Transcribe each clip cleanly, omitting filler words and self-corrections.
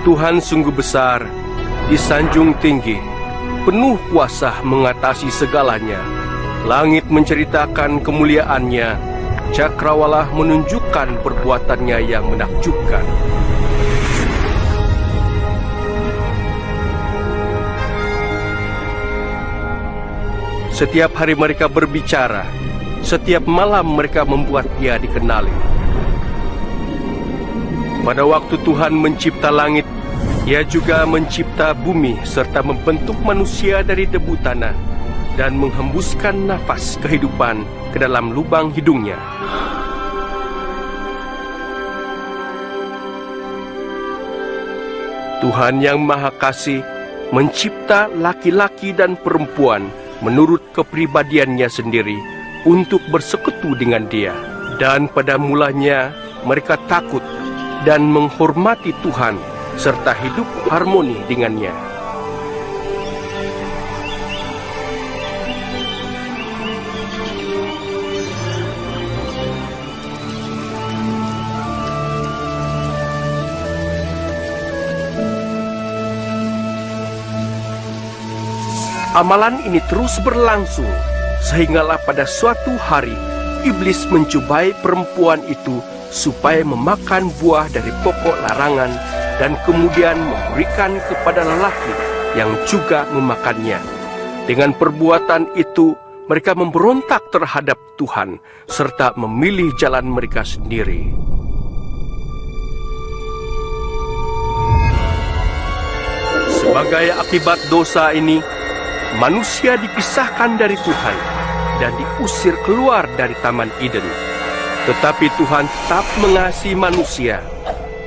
Tuhan sungguh besar, disanjung tinggi, penuh kuasa mengatasi segalanya. Langit menceritakan kemuliaannya, cakrawala menunjukkan perbuatannya yang menakjubkan. Setiap hari mereka berbicara, setiap malam mereka membuat dia dikenali. Pada waktu Tuhan mencipta langit, Ia juga mencipta bumi serta membentuk manusia dari debu tanah dan menghembuskan nafas kehidupan ke dalam lubang hidungnya. Tuhan yang Maha Kasih mencipta laki-laki dan perempuan menurut kepribadiannya sendiri untuk bersekutu dengan Dia. Dan pada mulanya mereka takut dan menghormati Tuhan serta hidup harmoni dengannya. Amalan ini terus berlangsung, sehinggalah pada suatu hari iblis mencobai perempuan itu supaya memakan buah dari pokok larangan dan kemudian memberikan kepada lelaki yang juga memakannya. Dengan perbuatan itu, mereka memberontak terhadap Tuhan serta memilih jalan mereka sendiri. Sebagai akibat dosa ini, manusia dipisahkan dari Tuhan dan diusir keluar dari Taman Eden. Tetapi Tuhan tetap mengasihi manusia.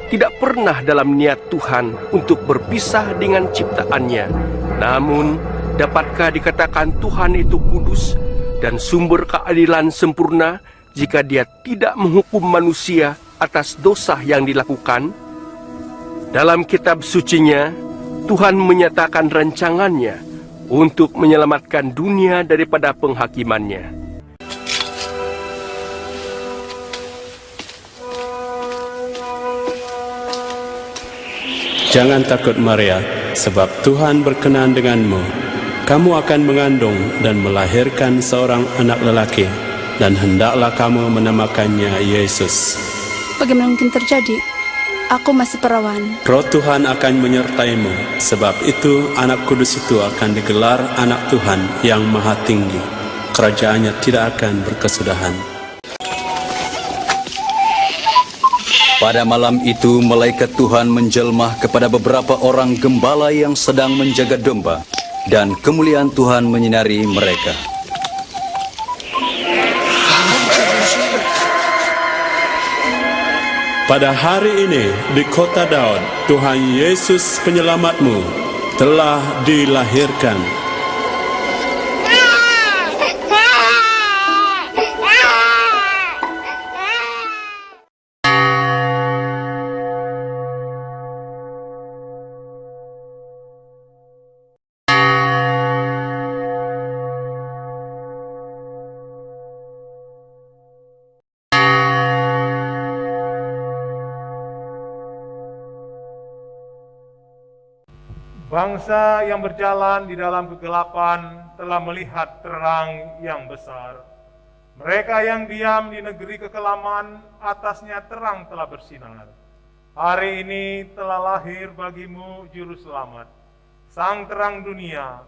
Tidak pernah dalam niat Tuhan untuk berpisah dengan ciptaannya. Namun, dapatkah dikatakan Tuhan itu kudus dan sumber keadilan sempurna jika Dia tidak menghukum manusia atas dosa yang dilakukan? Dalam kitab sucinya, Tuhan menyatakan rancangannya untuk menyelamatkan dunia daripada penghakimannya. Jangan takut Maria, sebab Tuhan berkenan denganmu. Kamu akan mengandung dan melahirkan seorang anak lelaki, dan hendaklah kamu menamakannya Yesus. Bagaimana mungkin terjadi? Aku masih perawan. Roh Tuhan akan menyertaimu, sebab itu anak kudus itu akan digelar anak Tuhan yang maha tinggi. Kerajaannya tidak akan berkesudahan. Pada malam itu, malaikat Tuhan menjelma kepada beberapa orang gembala yang sedang menjaga domba, dan kemuliaan Tuhan menyinari mereka. Pada hari ini, di kota Daud, Tuhan Yesus penyelamatmu telah dilahirkan. Bangsa yang berjalan di dalam kegelapan telah melihat terang yang besar. Mereka yang diam di negeri kekelaman, atasnya terang telah bersinar. Hari ini telah lahir bagimu Juru Selamat, Sang Terang Dunia,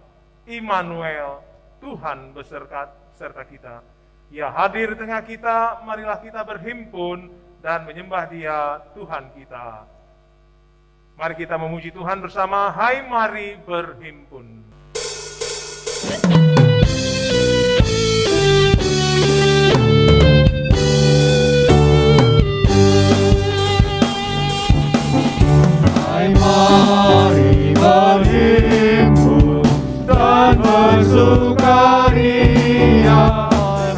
Immanuel, Tuhan beserta kita. Ia hadir di tengah kita, marilah kita berhimpun dan menyembah Dia, Tuhan kita. Mari kita memuji Tuhan bersama. Hai, mari berhimpun. Hai, mari berhimpun dan bersukaria.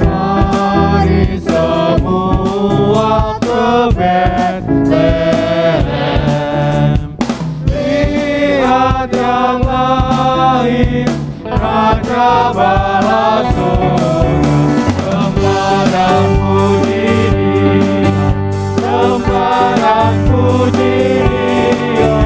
Mari semua ke Betlehem. Yang lain Raja bala surga, sembah dan puji Dia, sembah dan puji Dia,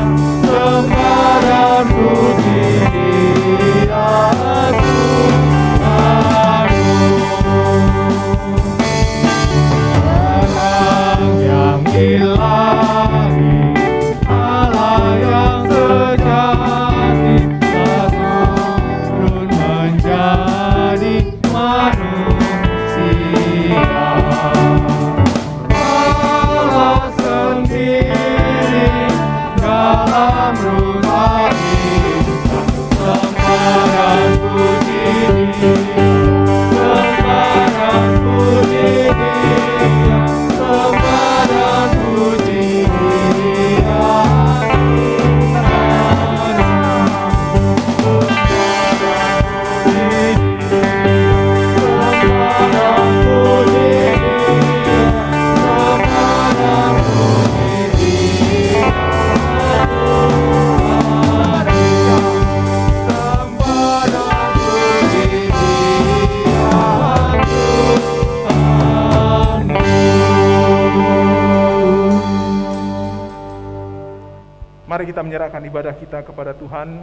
Mari kita menyerahkan ibadah kita kepada Tuhan.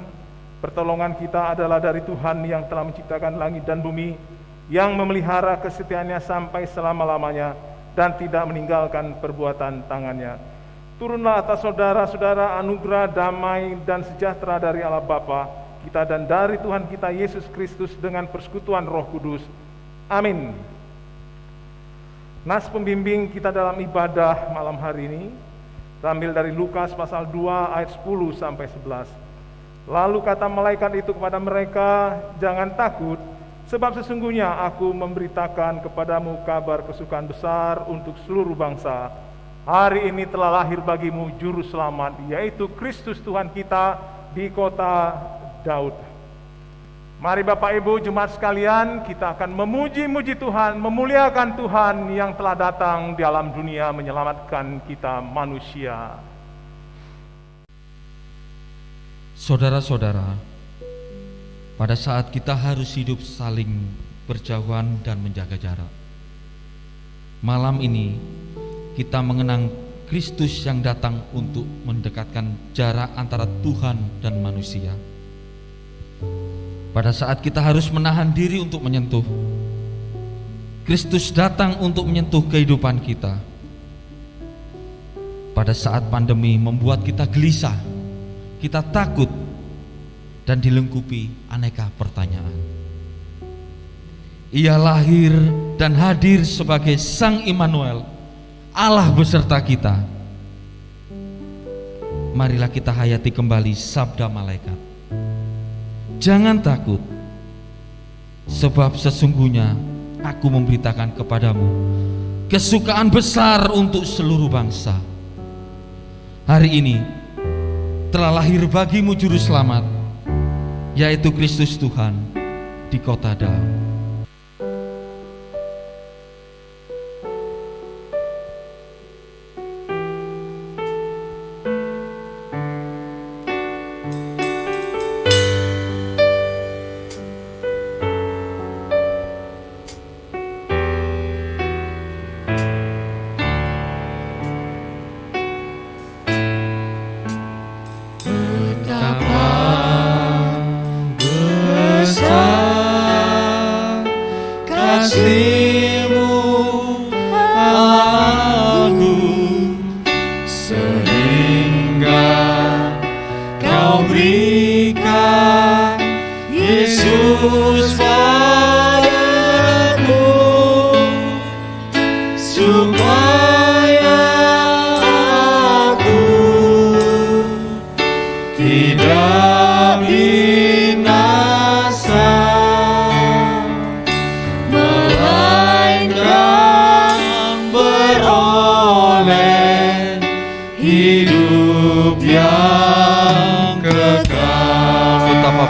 Pertolongan kita adalah dari Tuhan yang telah menciptakan langit dan bumi, yang memelihara kesetiaannya sampai selama-lamanya dan tidak meninggalkan perbuatan tangannya. Turunlah atas saudara-saudara anugerah, damai, dan sejahtera dari Allah Bapa kita dan dari Tuhan kita Yesus Kristus dengan persekutuan Roh Kudus. Amin. Nas pembimbing kita dalam ibadah malam hari ini terambil dari Lukas pasal 2 ayat 10 sampai 11. Lalu kata malaikat itu kepada mereka, "Jangan takut, sebab sesungguhnya aku memberitakan kepadamu kabar kesukaan besar untuk seluruh bangsa. Hari ini telah lahir bagimu juru selamat, yaitu Kristus Tuhan kita di kota Daud." Mari Bapak Ibu jemaat sekalian, kita akan memuji-muji Tuhan, memuliakan Tuhan yang telah datang di alam dunia menyelamatkan kita manusia. Saudara-saudara, pada saat kita harus hidup saling berjauhan dan menjaga jarak, malam ini kita mengenang Kristus yang datang untuk mendekatkan jarak antara Tuhan dan manusia. Pada saat kita harus menahan diri untuk menyentuh, Kristus datang untuk menyentuh kehidupan kita. Pada saat pandemi membuat kita gelisah, kita takut, dan dilengkupi aneka pertanyaan. Ia lahir dan hadir sebagai Sang Immanuel, Allah beserta kita. Marilah kita hayati kembali sabda malaikat. Jangan takut, sebab sesungguhnya aku memberitakan kepadamu kesukaan besar untuk seluruh bangsa. Hari ini telah lahir bagimu juru selamat, yaitu Kristus Tuhan di kota Daud.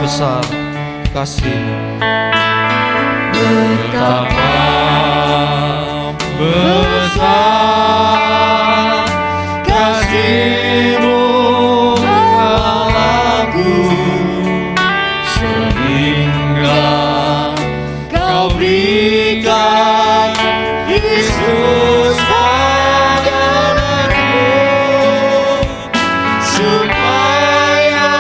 Besar kasih-Mu, betapa besar kasih-Mu Allahku, sehingga Kau berikan Yesus padaku, supaya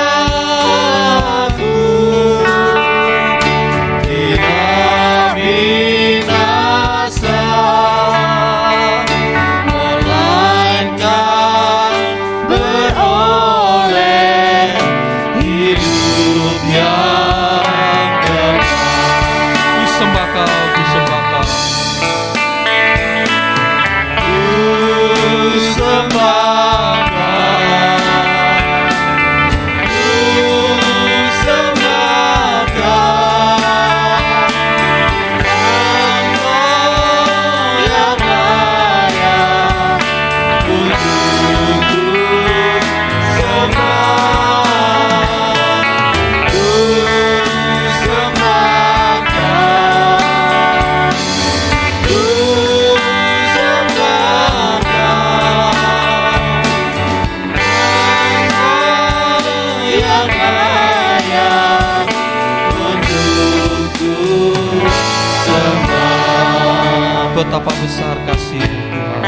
betapa besar kasih-Mu Tuhan.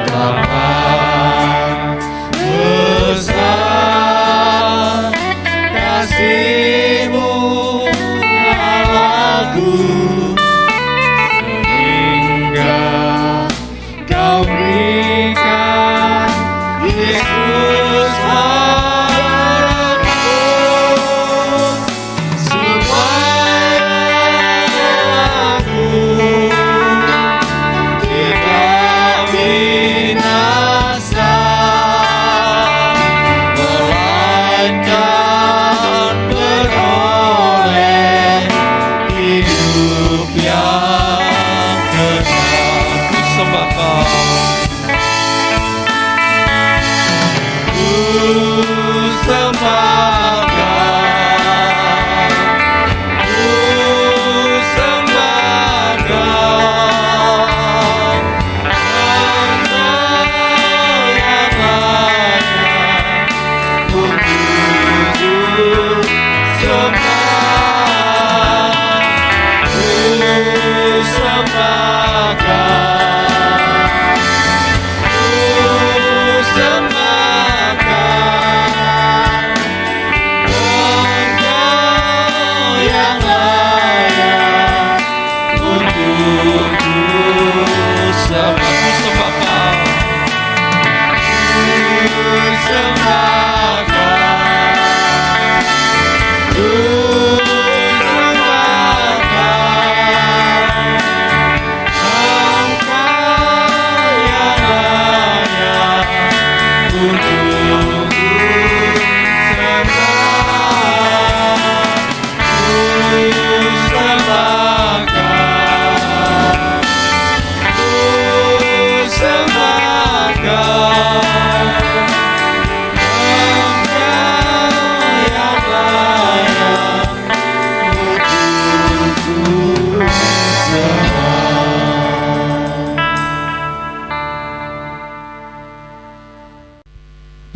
Betapa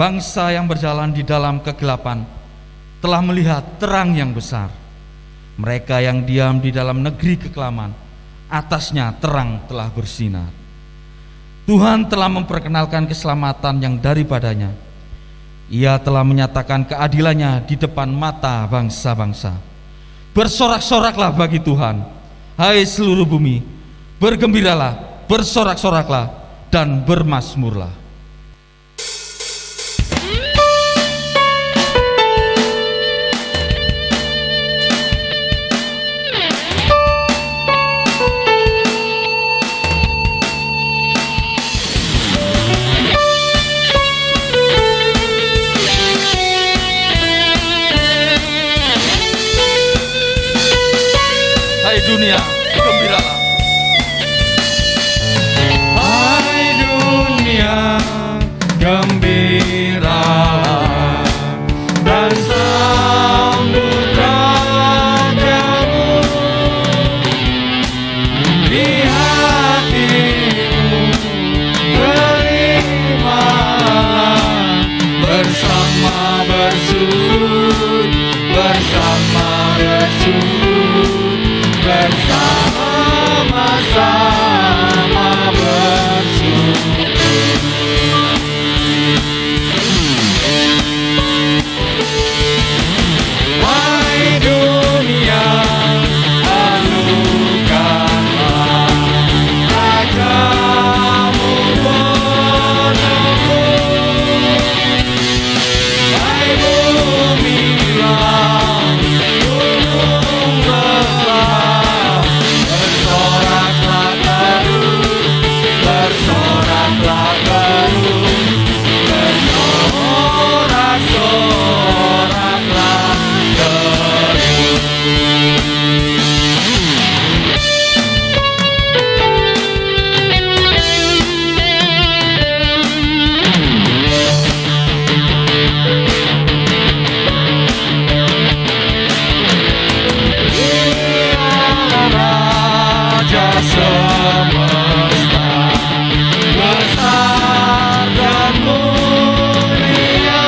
bangsa yang berjalan di dalam kegelapan telah melihat terang yang besar. Mereka yang diam di dalam negeri kekelaman, atasnya terang telah bersinar. Tuhan telah memperkenalkan keselamatan yang daripadanya. Ia telah menyatakan keadilannya di depan mata bangsa-bangsa. Bersorak-soraklah bagi Tuhan, hai seluruh bumi, bergembiralah, bersorak-soraklah, dan bermazmurlah. Dunia, gembiralah. Hai dunia, gembiralah dan sambut rajamu. Di hatimu terimalah, bersama bersujud, bersama bersujud, bersama-sama bersyukur. Hai dunia, anugerahkanlah Rajamu menebus. Hai bumilah, gunung belah, bersoraklah terus, bersoraklah terus, bersorak-soraklah terus. Raja semesta, besar dan mulia,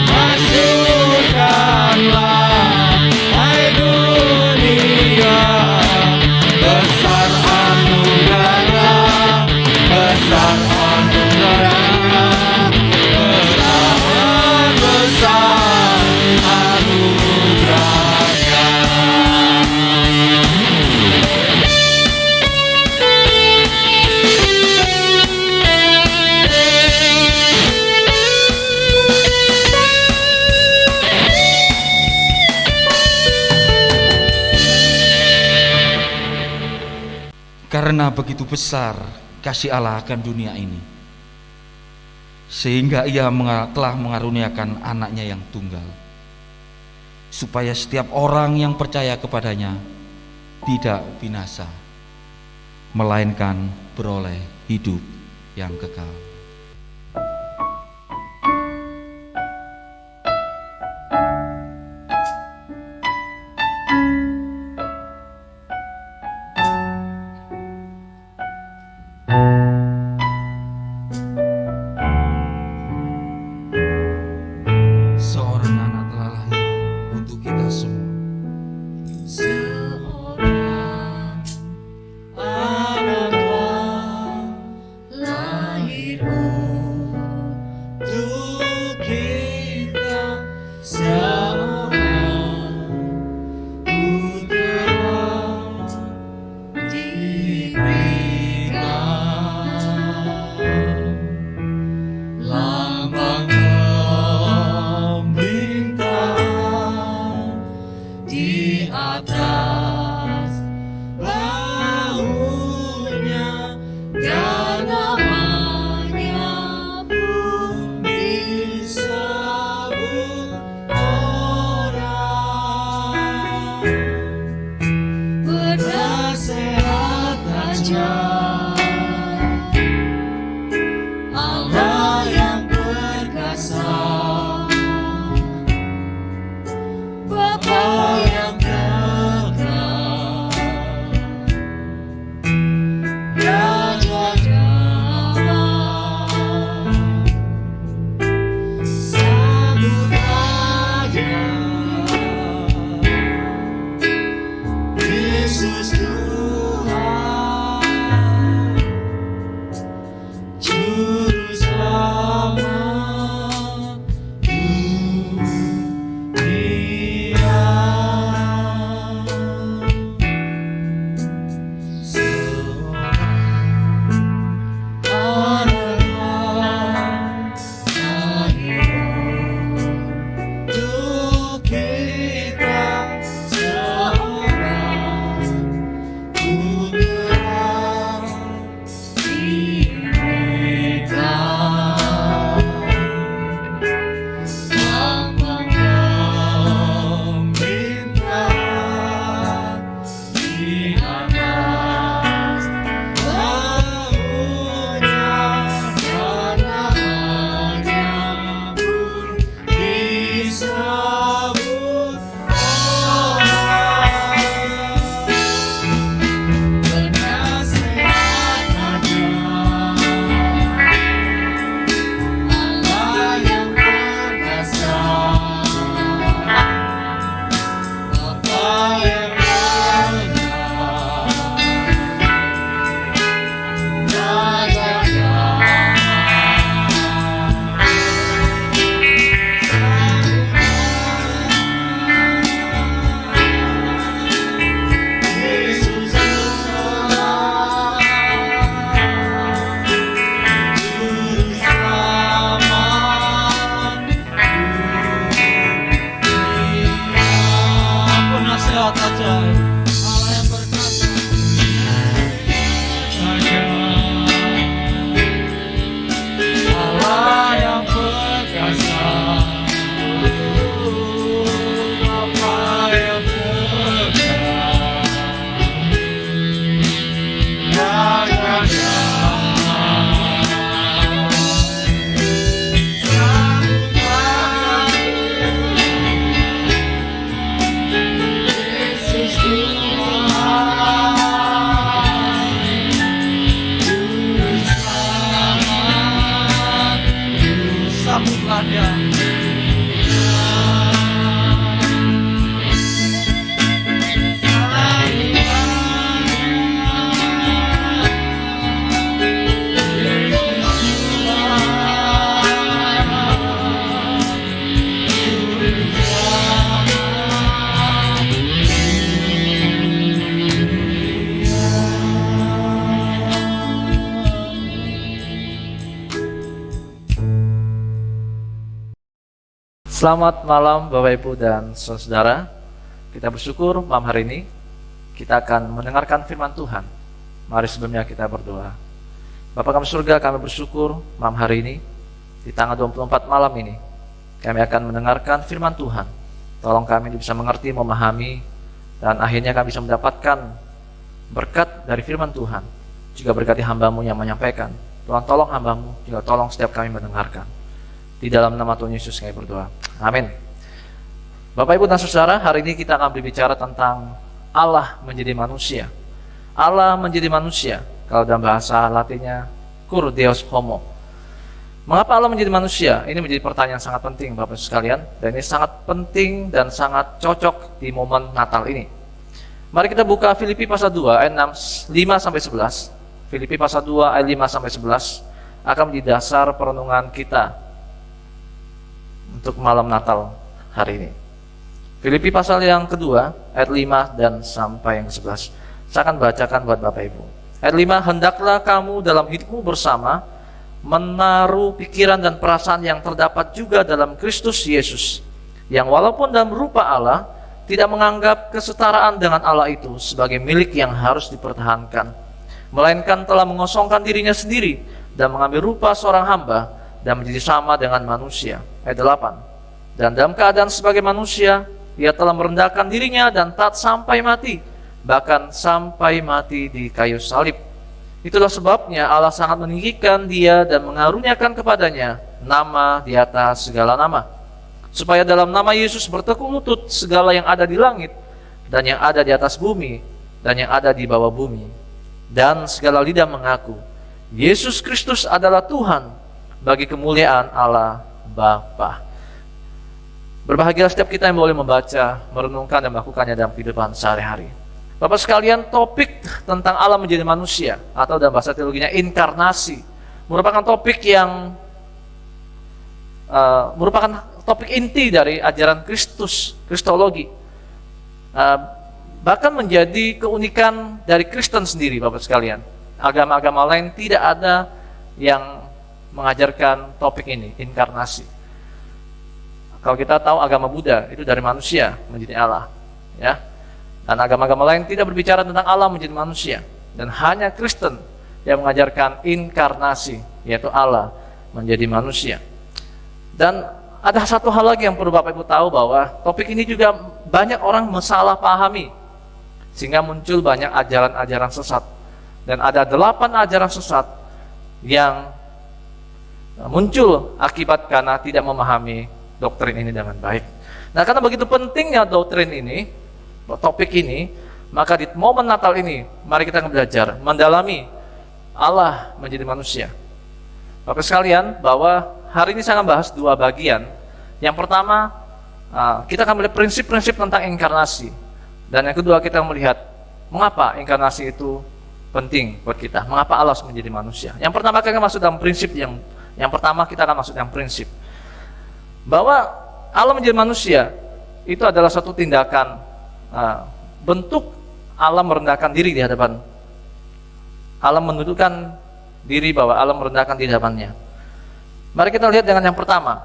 masyurkanlah, hai dunia, besar anugerah, besar anugerah, besar anugerahnya. Karena begitu besar kasih Allah akan dunia ini, sehingga Ia telah mengaruniakan anaknya yang tunggal, supaya setiap orang yang percaya kepadanya tidak binasa, melainkan beroleh hidup yang kekal. Seorang anak telah lahir untuk kita semua. Seorang anak telah lahir Selamat malam Bapak Ibu dan saudara. Kita bersyukur malam hari ini kita akan mendengarkan firman Tuhan. Mari sebelumnya kita berdoa. Bapa kami surga, kami bersyukur malam hari ini di tanggal 24 malam ini kami akan mendengarkan firman Tuhan. Tolong kami bisa mengerti, memahami, dan akhirnya kami bisa mendapatkan berkat dari firman Tuhan. Juga berkati hamba-Mu yang menyampaikan. Tuhan tolong hamba-Mu, juga tolong setiap kami mendengarkan. Di dalam nama Tuhan Yesus kami berdoa. Amin. Bapak Ibu dan saudara, hari ini kita akan berbicara tentang Allah menjadi manusia. Allah menjadi manusia. Kalau dalam bahasa Latinnya, cur Deus homo. Mengapa Allah menjadi manusia? Ini menjadi pertanyaan sangat penting Bapak Ibu sekalian. Dan ini sangat penting dan sangat cocok di momen Natal ini. Mari kita buka Filipi pasal 2 ayat 5-11. Filipi pasal 2 ayat 5-11 akan menjadi dasar perenungan kita untuk malam Natal hari ini. Filipi pasal yang kedua ayat 5 dan sampai yang 11. Saya akan bacakan buat Bapak Ibu. Ayat 5, hendaklah kamu dalam hidupmu bersama menaruh pikiran dan perasaan yang terdapat juga dalam Kristus Yesus, yang walaupun dalam rupa Allah tidak menganggap kesetaraan dengan Allah itu sebagai milik yang harus dipertahankan, melainkan telah mengosongkan dirinya sendiri dan mengambil rupa seorang hamba dan menjadi sama dengan manusia. Ayat 8, dan dalam keadaan sebagai manusia ia telah merendahkan dirinya dan taat sampai mati, bahkan sampai mati di kayu salib. Itulah sebabnya Allah sangat meninggikan dia dan mengaruniakan kepadanya nama di atas segala nama, supaya dalam nama Yesus bertekuk lutut segala yang ada di langit dan yang ada di atas bumi dan yang ada di bawah bumi, dan segala lidah mengaku Yesus Kristus adalah Tuhan, bagi kemuliaan Allah Bapa. Berbahagia setiap kita yang boleh membaca, merenungkan dan melakukannya dalam kehidupan sehari-hari. Bapak sekalian, topik tentang Allah menjadi manusia atau dalam bahasa teologinya inkarnasi merupakan topik yang merupakan topik inti dari ajaran Kristologi. Bahkan menjadi keunikan dari Kristen sendiri, Bapak sekalian. Agama-agama lain tidak ada yang mengajarkan topik ini, inkarnasi. Kalau kita tahu agama Buddha itu dari manusia menjadi Allah, ya. Dan agama-agama lain tidak berbicara tentang Allah menjadi manusia. Dan hanya Kristen yang mengajarkan inkarnasi, yaitu Allah menjadi manusia. Dan ada satu hal lagi yang perlu Bapak Ibu tahu, bahwa topik ini juga banyak orang salah pahami, sehingga muncul banyak ajaran-ajaran sesat. Dan ada 8 ajaran sesat yang muncul akibat karena tidak memahami doktrin ini dengan baik. Nah, karena begitu pentingnya doktrin ini, topik ini, maka di momen Natal ini mari kita belajar mendalami Allah menjadi manusia. Bapak sekalian, bahwa hari ini saya akan bahas 2 bagian. Yang pertama, kita akan melihat prinsip-prinsip tentang inkarnasi, dan yang kedua kita melihat mengapa inkarnasi itu penting buat kita, mengapa Allah menjadi manusia. Yang pertama kita akan masuk dalam prinsip yang pertama kita akan masuk dalam prinsip bahwa Allah menjadi manusia itu adalah satu tindakan, bentuk Allah merendahkan diri di hadapan Allah, menundukkan diri, bahwa Allah merendahkan diri di hadapannya. Mari kita lihat dengan yang pertama,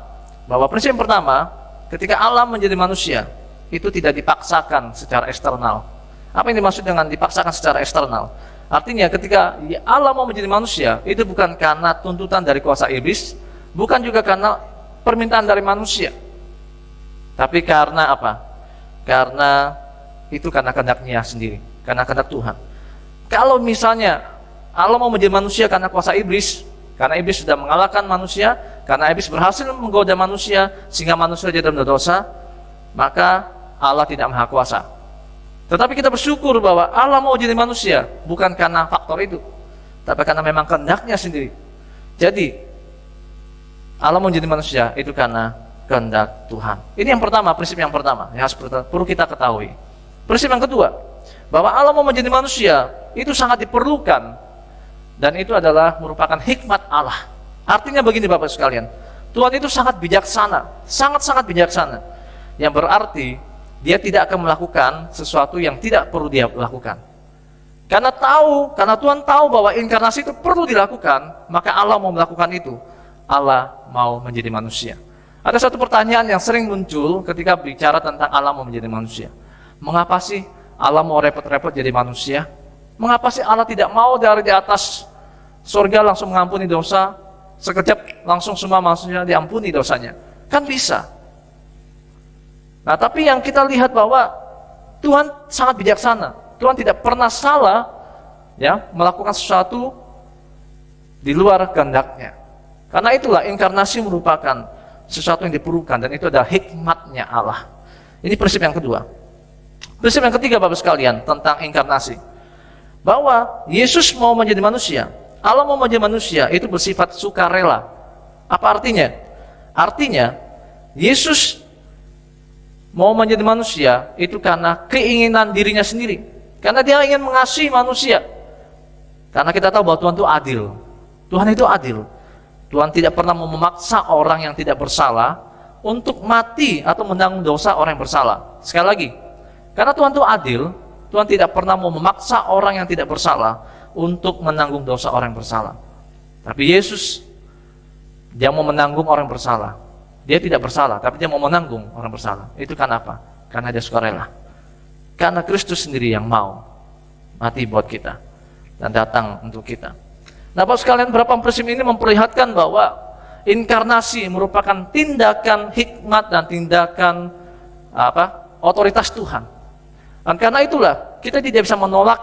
bahwa prinsip yang pertama, ketika Allah menjadi manusia itu tidak dipaksakan secara eksternal. Apa yang dimaksud dengan dipaksakan secara eksternal? Artinya ketika Allah mau menjadi manusia, itu bukan karena tuntutan dari kuasa iblis, bukan juga karena permintaan dari manusia, tapi karena apa? Karena itu karena kehendaknya sendiri, karena kehendak Tuhan. Kalau misalnya Allah mau menjadi manusia karena kuasa iblis, karena iblis sudah mengalahkan manusia, karena iblis berhasil menggoda manusia sehingga manusia jadi berdosa, maka Allah tidak maha kuasa. Tetapi kita bersyukur bahwa Allah mau jadi manusia bukan karena faktor itu, tapi karena memang kehendaknya sendiri. Jadi Allah mau jadi manusia itu karena kehendak Tuhan. Ini yang pertama, prinsip yang pertama yang harus perlu kita ketahui. Prinsip yang kedua, bahwa Allah mau menjadi manusia itu sangat diperlukan, dan itu adalah merupakan hikmat Allah. Artinya begini Bapak sekalian, Tuhan itu sangat bijaksana, sangat-sangat bijaksana, yang berarti dia tidak akan melakukan sesuatu yang tidak perlu dia lakukan. Karena Tuhan tahu bahwa inkarnasi itu perlu dilakukan, maka Allah mau melakukan itu. Allah mau menjadi manusia. Ada satu pertanyaan yang sering muncul ketika bicara tentang Allah mau menjadi manusia. Mengapa sih Allah mau repot-repot jadi manusia? Mengapa sih Allah tidak mau dari di atas surga langsung mengampuni dosa? Sekejap langsung semua manusia diampuni dosanya. Kan bisa. Nah, tapi yang kita lihat bahwa Tuhan sangat bijaksana. Tuhan tidak pernah salah ya melakukan sesuatu di luar kehendaknya. Karena itulah inkarnasi merupakan sesuatu yang diperlukan, dan itu adalah hikmatnya Allah. Ini prinsip yang kedua. Prinsip yang ketiga, Bapak sekalian, tentang inkarnasi. Bahwa Yesus mau menjadi manusia, Allah mau menjadi manusia, itu bersifat sukarela. Apa artinya? Artinya, Yesus mau menjadi manusia, itu karena keinginan dirinya sendiri. Karena dia ingin mengasihi manusia. Karena kita tahu bahwa Tuhan itu adil. Tuhan itu adil. Tuhan tidak pernah mau memaksa orang yang tidak bersalah untuk mati atau menanggung dosa orang yang bersalah. Sekali lagi, karena Tuhan itu adil, Tuhan tidak pernah mau memaksa orang yang tidak bersalah untuk menanggung dosa orang yang bersalah. Tapi Yesus, dia mau menanggung orang yang bersalah. Dia tidak bersalah, tapi dia mau menanggung orang bersalah. Itu karena apa? Karena dia sukarela. Karena Kristus sendiri yang mau mati buat kita dan datang untuk kita. Nah, Bapak sekalian, beberapa prinsip ini memperlihatkan bahwa inkarnasi merupakan tindakan hikmat dan tindakan otoritas Tuhan. Dan karena itulah kita tidak bisa menolak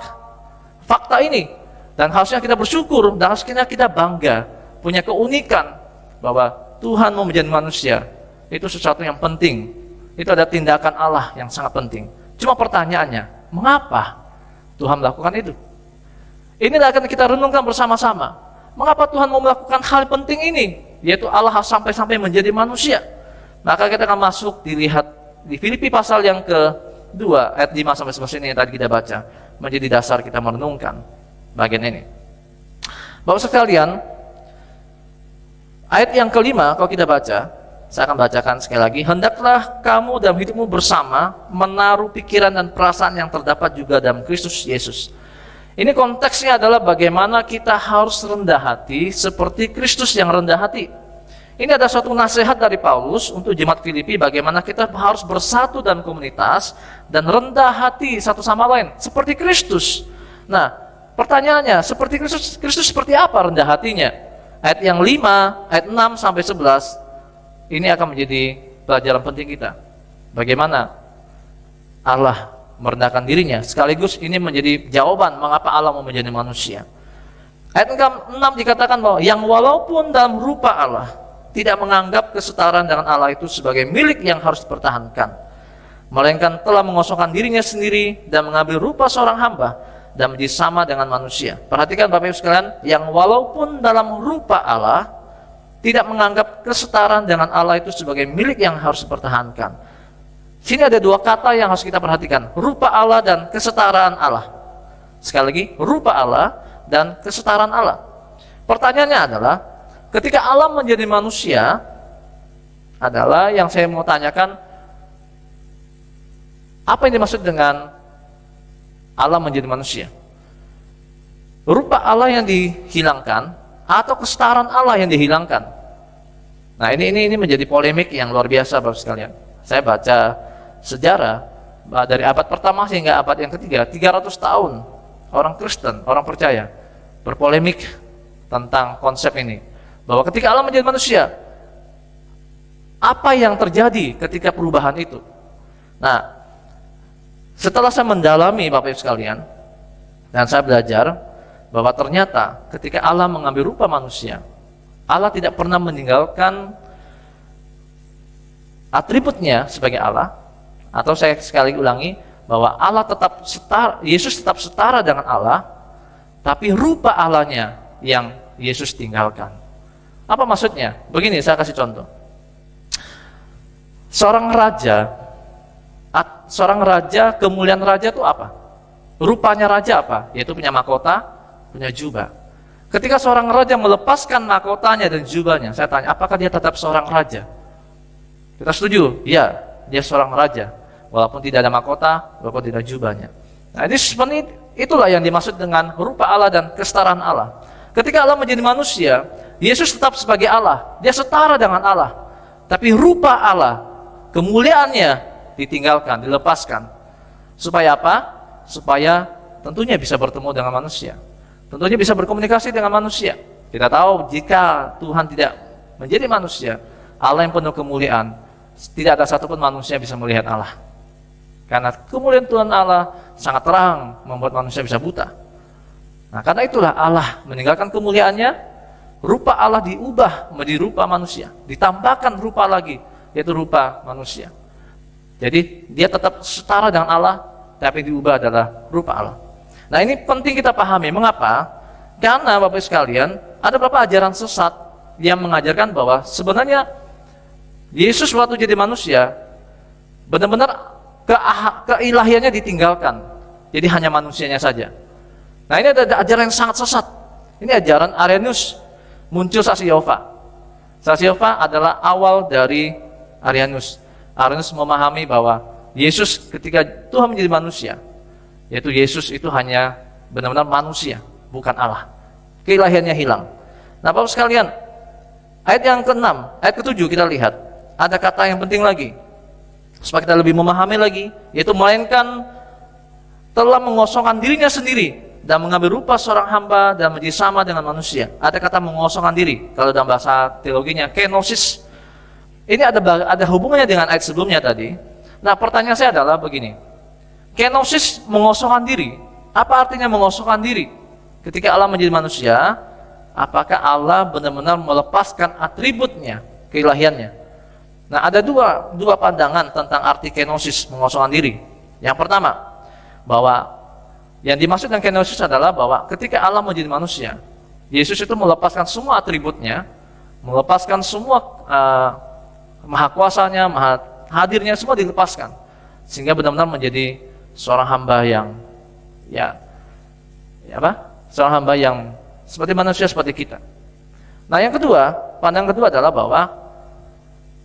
fakta ini, dan harusnya kita bersyukur dan harusnya kita bangga punya keunikan bahwa Tuhan mau menjadi manusia. Itu sesuatu yang penting. Itu ada tindakan Allah yang sangat penting. Cuma pertanyaannya, mengapa Tuhan melakukan itu? Inilah akan kita renungkan bersama-sama. Mengapa Tuhan mau melakukan hal penting ini? Yaitu Allah sampai-sampai menjadi manusia. Maka kita akan masuk, dilihat di Filipi pasal yang ke-2 ayat 5-11 ini yang tadi kita baca, menjadi dasar kita merenungkan bagian ini. Bapak sekalian, ayat yang ke-5 kalau kita baca, saya akan bacakan sekali lagi. Hendaklah kamu dalam hidupmu bersama menaruh pikiran dan perasaan yang terdapat juga dalam Kristus Yesus. Ini konteksnya adalah bagaimana kita harus rendah hati seperti Kristus yang rendah hati. Ini ada suatu nasihat dari Paulus untuk jemaat Filipi, bagaimana kita harus bersatu dalam komunitas dan rendah hati satu sama lain seperti Kristus. Nah, pertanyaannya, seperti Kristus seperti apa rendah hatinya? Ayat yang 5, ayat 6 sampai 11 ini akan menjadi pelajaran penting kita. Bagaimana Allah merendahkan dirinya, sekaligus ini menjadi jawaban mengapa Allah mau menjadi manusia. Ayat 6 dikatakan bahwa yang walaupun dalam rupa Allah tidak menganggap kesetaraan dengan Allah itu sebagai milik yang harus dipertahankan, melainkan telah mengosongkan dirinya sendiri dan mengambil rupa seorang hamba dan menjadi sama dengan manusia. Perhatikan Bapak Ibu sekalian, yang walaupun dalam rupa Allah tidak menganggap kesetaraan dengan Allah itu sebagai milik yang harus dipertahankan. Sini ada dua kata yang harus kita perhatikan, rupa Allah dan kesetaraan Allah. Sekali lagi, rupa Allah dan kesetaraan Allah. Pertanyaannya adalah, ketika Allah menjadi manusia, adalah yang saya mau tanyakan, apa yang dimaksud dengan Allah menjadi manusia? Rupa Allah yang dihilangkan atau kesetaraan Allah yang dihilangkan? Nah, ini menjadi polemik yang luar biasa Bapak sekalian. Saya baca sejarah dari abad pertama hingga abad yang ketiga, 300 tahun orang Kristen, orang percaya berpolemik tentang konsep ini, bahwa ketika Allah menjadi manusia, apa yang terjadi ketika perubahan itu? Nah, setelah saya mendalami Bapak Ibu sekalian, dan saya belajar bahwa ternyata ketika Allah mengambil rupa manusia, Allah tidak pernah meninggalkan atributnya sebagai Allah. Atau saya sekali ulangi, bahwa Allah tetap setara, Yesus tetap setara dengan Allah, tapi rupa Allahnya yang Yesus tinggalkan. Apa maksudnya? Begini, saya kasih contoh. Seorang raja, kemuliaan raja itu apa? Rupanya raja apa? Yaitu punya mahkota, punya jubah. Ketika seorang raja melepaskan mahkotanya dan jubahnya, saya tanya, apakah dia tetap seorang raja? Kita setuju? Ya, dia seorang raja, walaupun tidak ada mahkota, walaupun tidak ada jubahnya. Nah, ini seperti itulah yang dimaksud dengan rupa Allah dan kesetaraan Allah. Ketika Allah menjadi manusia, Yesus tetap sebagai Allah, dia setara dengan Allah. tapi rupa Allah, kemuliaannya ditinggalkan, dilepaskan. Supaya apa? Supaya tentunya bisa bertemu dengan manusia. Tentunya bisa berkomunikasi dengan manusia. Kita tahu jika Tuhan tidak menjadi manusia, Allah yang penuh kemuliaan, tidak ada satupun manusia bisa melihat Allah. Karena kemuliaan Tuhan Allah sangat terang, membuat manusia bisa buta. Nah, karena itulah Allah meninggalkan kemuliaannya, rupa Allah diubah menjadi rupa manusia, ditambahkan rupa lagi, yaitu rupa manusia. Jadi dia tetap setara dengan Allah, tapi diubah adalah rupa Allah. Nah, ini penting kita pahami. Mengapa? Karena Bapak sekalian, ada beberapa ajaran sesat yang mengajarkan bahwa sebenarnya Yesus waktu jadi manusia benar-benar keilahiannya ditinggalkan, jadi hanya manusianya saja. Nah, ini ada ajaran yang sangat sesat. Ini ajaran Arianus, muncul saksi Yehova. Saksi Yehova adalah awal dari Arianus. Arianus memahami bahwa Yesus ketika Tuhan menjadi manusia, yaitu Yesus itu hanya benar-benar manusia, bukan Allah. Keilahiannya hilang. Nah, Bapak sekalian, ayat yang ke-6, ayat ke-7 kita lihat, ada kata yang penting lagi, supaya kita lebih memahami lagi, yaitu melainkan telah mengosongkan dirinya sendiri dan mengambil rupa seorang hamba dan menjadi sama dengan manusia. Ada kata mengosongkan diri, kalau dalam bahasa teologinya kenosis. Ini ada hubungannya dengan ayat sebelumnya tadi. Nah, pertanyaan saya adalah begini, kenosis mengosongkan diri, apa artinya mengosongkan diri? Ketika Allah menjadi manusia, apakah Allah benar-benar melepaskan atributnya, keilahiannya? Nah, ada dua pandangan tentang arti kenosis, mengosongkan diri. Yang pertama, bahwa yang dimaksud dengan kenosis adalah bahwa ketika Allah menjadi manusia, Yesus itu melepaskan semua atributnya, melepaskan semua maha kuasanya, maha hadirnya, semua dilepaskan, sehingga benar-benar menjadi seorang hamba yang seorang hamba yang seperti manusia, seperti kita. Nah, yang kedua, pandangan kedua adalah bahwa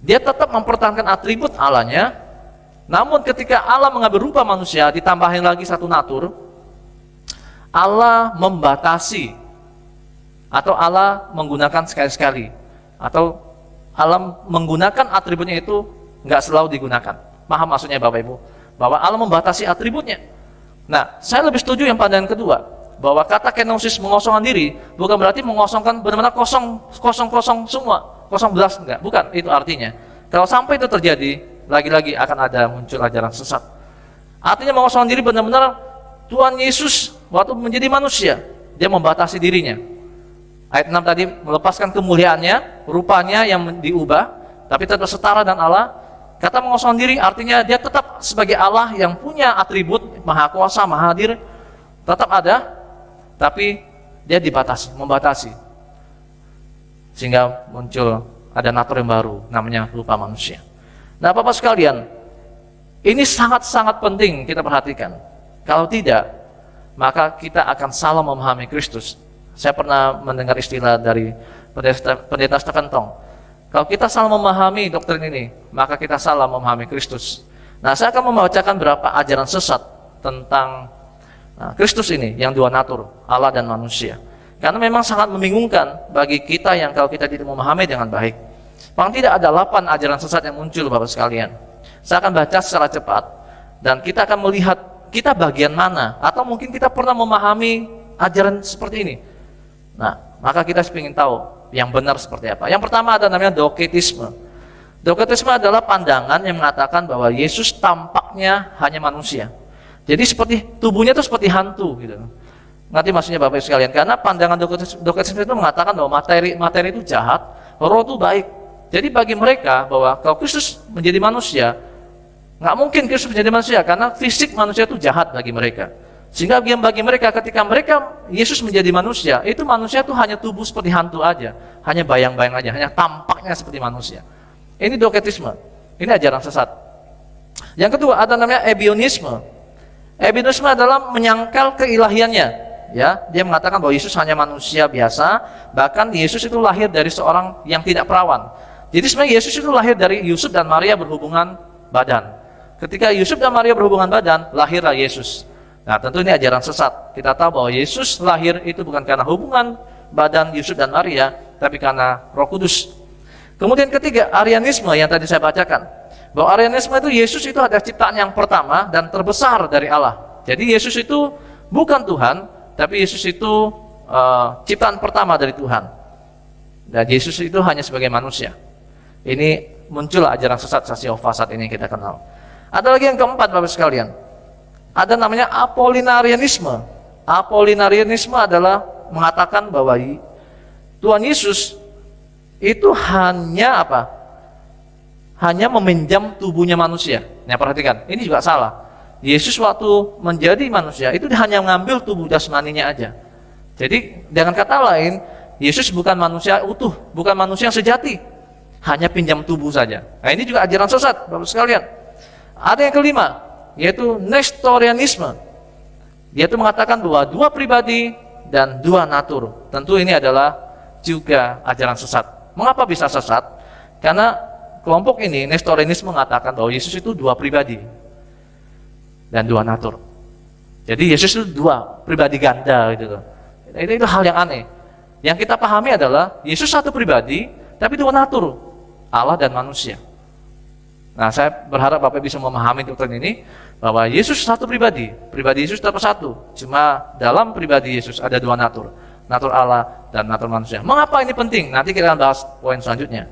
dia tetap mempertahankan atribut Allahnya, namun ketika Allah mengambil rupa manusia, ditambahin lagi satu natur, Allah membatasi, atau Allah menggunakan sekali-sekali, atau Allah menggunakan atributnya itu nggak selalu digunakan. Paham maksudnya Bapak Ibu? Bahwa Allah membatasi atributnya. Nah, saya lebih setuju yang pandangan kedua, bahwa kata kenosis mengosongkan diri bukan berarti mengosongkan benar-benar kosong semua. 0 belas, enggak, bukan itu artinya. Kalau sampai itu terjadi, lagi-lagi akan ada muncul ajaran sesat. Artinya mengosongkan diri benar-benar Tuhan Yesus waktu menjadi manusia, dia membatasi dirinya. Ayat 6 tadi melepaskan kemuliaannya, rupanya yang diubah, tapi tetap setara dengan Allah. Kata mengosongkan diri artinya dia tetap sebagai Allah yang punya atribut maha kuasa, maha hadir, tetap ada, tapi dia dibatasi, membatasi. Sehingga muncul ada natur yang baru, namanya rupa manusia. Nah, Bapak sekalian, ini sangat-sangat penting kita perhatikan. Kalau tidak, maka kita akan salah memahami Kristus. Saya pernah mendengar istilah dari pendeta Stephen Tong. Kalau kita salah memahami doktrin ini, maka kita salah memahami Kristus. Nah, saya akan membacakan beberapa ajaran sesat tentang Kristus ini, yang dua natur, Allah dan manusia. Karena memang sangat membingungkan bagi kita yang kalau kita tidak memahami dengan baik. Paling tidak ada 8 ajaran sesat yang muncul, Bapak sekalian. Saya akan baca secara cepat, dan kita akan melihat kita bagian mana, atau mungkin kita pernah memahami ajaran seperti ini. Nah, maka kita ingin tahu yang benar seperti apa. Yang pertama ada namanya doketisme. Doketisme adalah pandangan yang mengatakan bahwa Yesus tampaknya hanya manusia. Jadi seperti tubuhnya itu seperti hantu gitu. Ngerti maksudnya Bapak sekalian? Karena pandangan doketisme itu mengatakan bahwa materi itu jahat, roh itu baik. Jadi bagi mereka bahwa kalau Kristus menjadi manusia, nggak mungkin Kristus menjadi manusia karena fisik manusia itu jahat bagi mereka. Sehingga bagi mereka ketika Yesus menjadi manusia, itu manusia itu hanya tubuh seperti hantu aja, hanya bayang-bayang aja, hanya tampaknya seperti manusia. Ini doketisme. Ini ajaran sesat. Yang kedua ada namanya ebionisme. Ebionisme adalah menyangkal keilahiannya. Ya, dia mengatakan bahwa Yesus hanya manusia biasa, bahkan Yesus itu lahir dari seorang yang tidak perawan. Jadi sebenarnya Yesus itu lahir dari Yusuf dan Maria berhubungan badan. Ketika Yusuf dan Maria berhubungan badan, lahirlah Yesus. Nah, tentu ini ajaran sesat. Kita tahu bahwa Yesus lahir itu bukan karena hubungan badan Yusuf dan Maria, tapi karena Roh Kudus. Kemudian ketiga, Arianisme yang tadi saya bacakan. Bahwa Arianisme itu Yesus itu adalah ciptaan yang pertama dan terbesar dari Allah. Jadi Yesus itu bukan Tuhan, tapi Yesus itu ciptaan pertama dari Tuhan. Dan Yesus itu hanya sebagai manusia. Ini muncul ajaran sesat Sasiova saat ini yang kita kenal. Ada lagi yang keempat, Bapak sekalian. Ada namanya Apollinarianisme. Apollinarianisme adalah mengatakan bahwa Tuhan Yesus itu hanya apa? Hanya meminjam tubuhnya manusia. Nah, perhatikan, ini juga salah. Yesus waktu menjadi manusia itu hanya mengambil tubuh jasmaninya aja. Jadi dengan kata lain, Yesus bukan manusia utuh, bukan manusia yang sejati, hanya pinjam tubuh saja. Nah, ini juga ajaran sesat, Bapak sekalian. Ada yang kelima, yaitu Nestorianisme. Dia itu mengatakan bahwa dua pribadi dan dua natur. Tentu ini adalah juga ajaran sesat. Mengapa bisa sesat? Karena kelompok ini, Nestorianisme, mengatakan bahwa Yesus itu dua pribadi dan dua natur. Jadi Yesus itu dua pribadi ganda gitu loh. Itu hal yang aneh. Yang kita pahami adalah Yesus satu pribadi tapi dua natur, Allah dan manusia. Nah, saya berharap Bapak bisa memahami doktrin ini bahwa Yesus satu pribadi Yesus tetap satu. Cuma dalam pribadi Yesus ada dua natur, natur Allah dan natur manusia. Mengapa ini penting? Nanti kita akan bahas poin selanjutnya.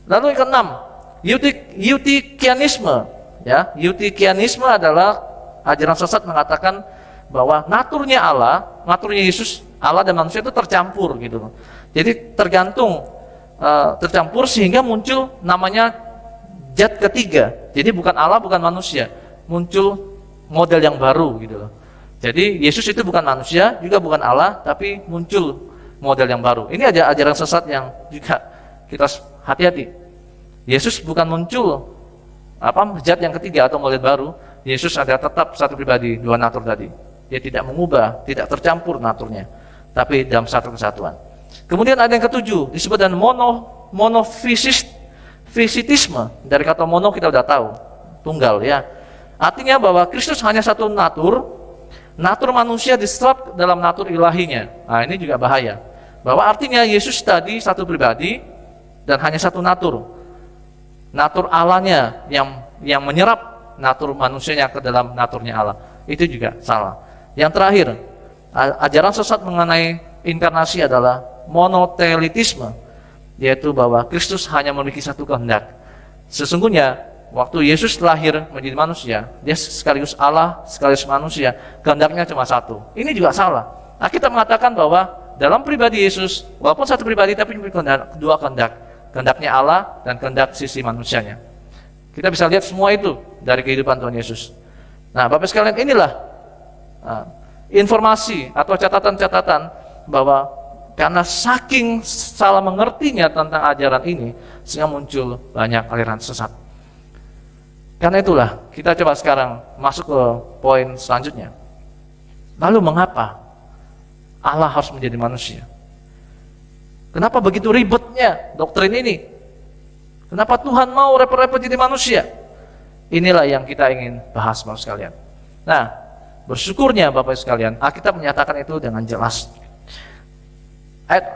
Lalu yang keenam, Eutikianisme. Ya, Eutikianisme adalah ajaran sesat mengatakan bahwa naturnya Allah, naturnya Yesus, Allah dan manusia itu tercampur gitu. Jadi tercampur sehingga muncul namanya zat ketiga. Jadi bukan Allah, bukan manusia, muncul model yang baru gitu loh. Jadi Yesus itu bukan manusia, juga bukan Allah, tapi muncul model yang baru. Ini ada ajaran sesat yang juga kita hati-hati. Yesus bukan muncul zat yang ketiga atau model baru. Yesus ada tetap satu pribadi, dua natur tadi. Dia tidak mengubah, tidak tercampur naturnya, tapi dalam satu kesatuan. Kemudian ada yang ketujuh, disebut dengan monofisitisme. Dari kata mono kita udah tahu, tunggal ya. Artinya bahwa Kristus hanya satu natur manusia diserap dalam natur ilahinya. Nah, ini juga bahaya. Bahwa artinya Yesus tadi satu pribadi dan hanya satu natur. Natur Allahnya yang menyerap natur manusianya ke dalam naturnya Allah. Itu juga salah. Yang terakhir, ajaran sesat mengenai inkarnasi adalah monotelitisme, yaitu bahwa Kristus hanya memiliki satu kehendak. Sesungguhnya waktu Yesus lahir menjadi manusia, dia sekaligus Allah, sekaligus manusia, kehendaknya cuma satu. Ini juga salah. Nah, kita mengatakan bahwa dalam pribadi Yesus, walaupun satu pribadi tapi dua kehendak. Kehendaknya Allah dan kehendak sisi manusianya. Kita bisa lihat semua itu dari kehidupan Tuhan Yesus. Nah, Bapak sekalian, inilah informasi atau catatan-catatan bahwa karena saking salah mengertinya tentang ajaran ini, sehingga muncul banyak aliran sesat. Karena itulah, kita coba sekarang masuk ke poin selanjutnya. Lalu mengapa Allah harus menjadi manusia? Kenapa begitu ribetnya doktrin ini? Kenapa Tuhan mau repot-repot jadi manusia? Inilah yang kita ingin bahas, Bapak sekalian. Nah, bersyukurnya Bapak sekalian, Alkitab menyatakan itu dengan jelas.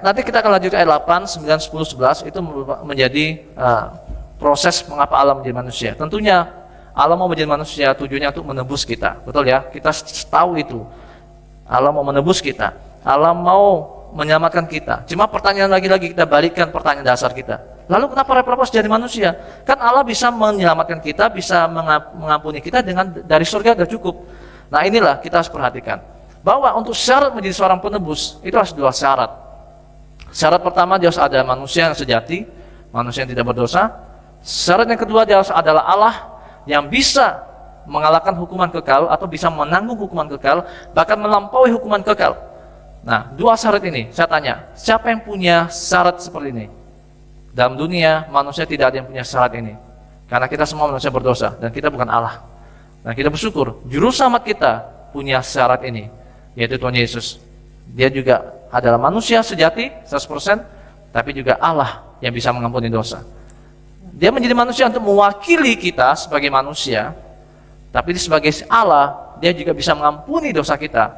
Nanti kita akan lanjut ke ayat 8, 9, 10, 11. Itu menjadi proses mengapa Allah menjadi manusia. Tentunya Allah mau menjadi manusia tujuannya untuk menebus kita. Betul ya? Kita tahu itu. Allah mau menebus kita. Allah mau menyelamatkan kita. Cuma pertanyaan lagi-lagi kita balikkan pertanyaan dasar kita. Lalu kenapa repot-repot jadi manusia? Kan Allah bisa menyelamatkan kita, bisa mengampuni kita dengan dari surga sudah cukup. Nah, inilah kita harus perhatikan. Bahwa untuk syarat menjadi seorang penebus, itu harus dua syarat. Syarat pertama, dia harus ada manusia yang sejati, manusia yang tidak berdosa. Syarat yang kedua, dia harus adalah Allah yang bisa mengalahkan hukuman kekal atau bisa menanggung hukuman kekal, bahkan melampaui hukuman kekal. Nah, dua syarat ini, saya tanya, siapa yang punya syarat seperti ini? Dalam dunia, manusia tidak ada yang punya syarat ini. Karena kita semua manusia berdosa, dan kita bukan Allah. Dan kita bersyukur, juru selamat kita punya syarat ini, yaitu Tuhan Yesus. Dia juga adalah manusia sejati, 100%, tapi juga Allah yang bisa mengampuni dosa. Dia menjadi manusia untuk mewakili kita sebagai manusia, tapi sebagai Allah, dia juga bisa mengampuni dosa kita,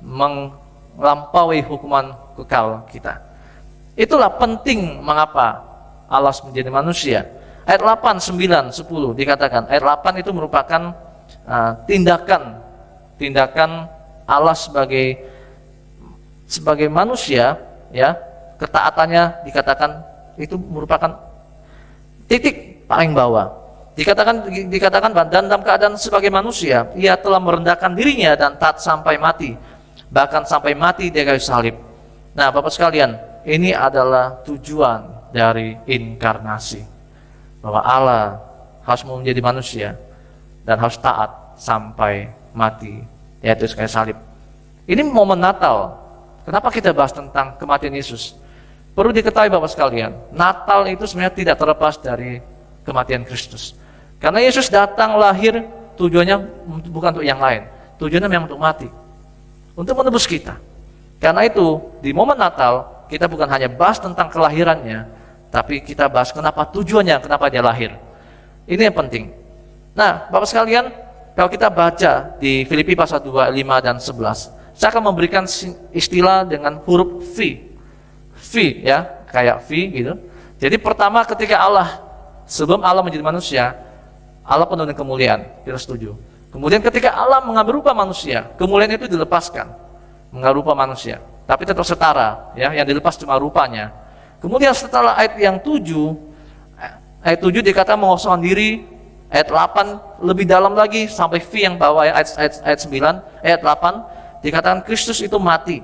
melampaui hukuman kekal kita. Itulah penting mengapa Allah menjadi manusia. Ayat 8, 9, 10 dikatakan. Ayat 8 itu merupakan tindakan Allah sebagai manusia, ya. Ketaatannya dikatakan itu merupakan titik paling bawah. Dikatakan dan dalam keadaan sebagai manusia, ia telah merendahkan dirinya dan taat sampai mati, bahkan sampai mati di kayu salib. Nah, Bapak sekalian, ini adalah tujuan dari inkarnasi, bahwa Allah harus menjadi manusia dan harus taat sampai mati, yaitu kayu salib. Ini momen Natal. Kenapa kita bahas tentang kematian Yesus? Perlu diketahui Bapak sekalian, Natal itu sebenarnya tidak terlepas dari kematian Kristus. Karena Yesus datang lahir tujuannya bukan untuk yang lain, tujuannya memang untuk mati, untuk menebus kita. Karena itu di momen Natal kita bukan hanya bahas tentang kelahirannya, tapi kita bahas kenapa tujuannya, kenapa dia lahir. Ini yang penting. Nah, Bapak sekalian, kalau kita baca di Filipi pasal 2, 5 dan 11, saya akan memberikan istilah dengan huruf V. V, ya, kayak V gitu. Jadi pertama, ketika sebelum Allah menjadi manusia, Allah penuh dengan kemuliaan, kita setuju. Kemudian ketika Allah mengambil rupa manusia, kemuliaan itu dilepaskan, mengambil rupa manusia, tapi tetap setara, ya, yang dilepas cuma rupanya. Kemudian setelah ayat 7 dikatakan mengosongkan diri. Ayat 8 lebih dalam lagi sampai V yang bawah, ya, ayat 9, ayat 8 dikatakan Kristus itu mati.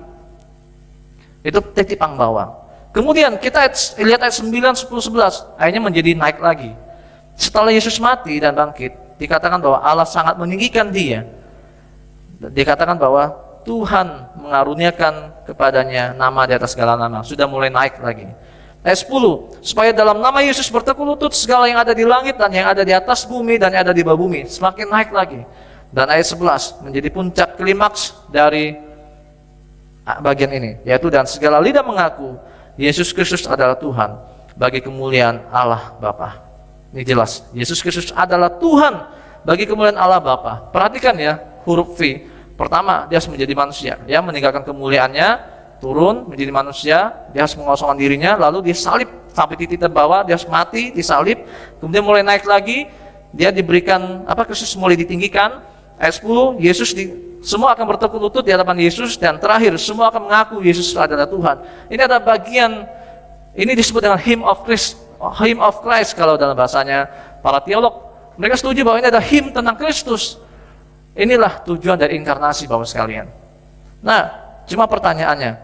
Itu titik pang bawah. Kemudian kita lihat ayat 9, 10, 11, akhirnya menjadi naik lagi. Setelah Yesus mati dan bangkit, dikatakan bahwa Allah sangat meninggikan dia. Dikatakan bahwa Tuhan mengaruniakan kepadanya nama di atas segala nama. Sudah mulai naik lagi. Ayat 10, supaya dalam nama Yesus bertekuk lutut segala yang ada di langit dan yang ada di atas bumi dan yang ada di bawah bumi. Semakin naik lagi. Dan ayat 11 menjadi puncak klimaks dari bagian ini, yaitu dan segala lidah mengaku Yesus Kristus adalah Tuhan bagi kemuliaan Allah Bapa. Ini jelas, Yesus Kristus adalah Tuhan bagi kemuliaan Allah Bapa. Perhatikan ya, huruf V. Pertama, dia harus menjadi manusia, dia meninggalkan kemuliaannya, turun menjadi manusia, dia harus mengosongkan dirinya, lalu disalib sampai titik terbawah, dia harus mati, disalib, kemudian mulai naik lagi, dia diberikan Kristus mulai ditinggikan. Ayat 10, semua akan bertekuk lutut di hadapan Yesus, dan terakhir semua akan mengaku Yesus adalah Tuhan. Ini ada bagian, ini disebut dengan hymn of Christ kalau dalam bahasanya para teolog. Mereka setuju bahwa ini ada hymn tentang Kristus. Inilah tujuan dari inkarnasi Bapak sekalian. Nah, cuma pertanyaannya,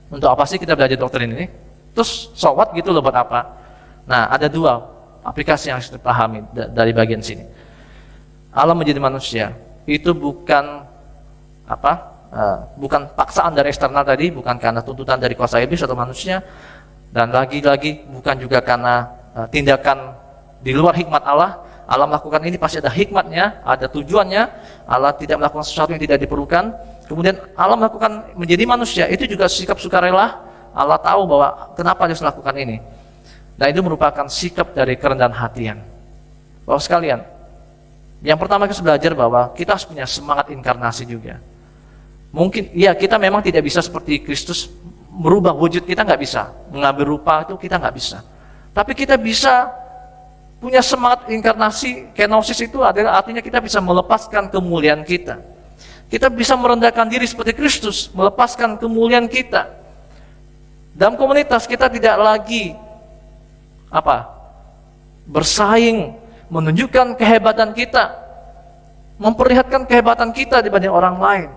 untuk apa sih kita belajar doktrin ini? Terus so what gitu loh, buat apa? Nah, ada dua aplikasi yang harus dipahami dari bagian sini. Allah menjadi manusia itu bukan bukan paksaan dari eksternal tadi, bukan karena tuntutan dari kuasa iblis atau manusia, dan lagi-lagi bukan juga karena tindakan di luar hikmat Allah. Allah melakukan ini pasti ada hikmatnya, ada tujuannya. Allah tidak melakukan sesuatu yang tidak diperlukan. Kemudian Allah melakukan menjadi manusia itu juga sikap sukarela. Allah tahu bahwa kenapa dia melakukan ini, dan itu merupakan sikap dari kerendahan hatian. Bapak sekalian, yang pertama kita belajar bahwa kita harus punya semangat inkarnasi juga. Mungkin, ya, kita memang tidak bisa seperti Kristus merubah wujud, kita nggak bisa. Mengambil rupa itu kita nggak bisa. Tapi kita bisa punya semangat inkarnasi. Kenosis itu adalah artinya kita bisa melepaskan kemuliaan kita. Kita bisa merendahkan diri seperti Kristus, melepaskan kemuliaan kita. Dalam komunitas kita tidak lagi bersaing, menunjukkan kehebatan kita, memperlihatkan kehebatan kita dibanding orang lain.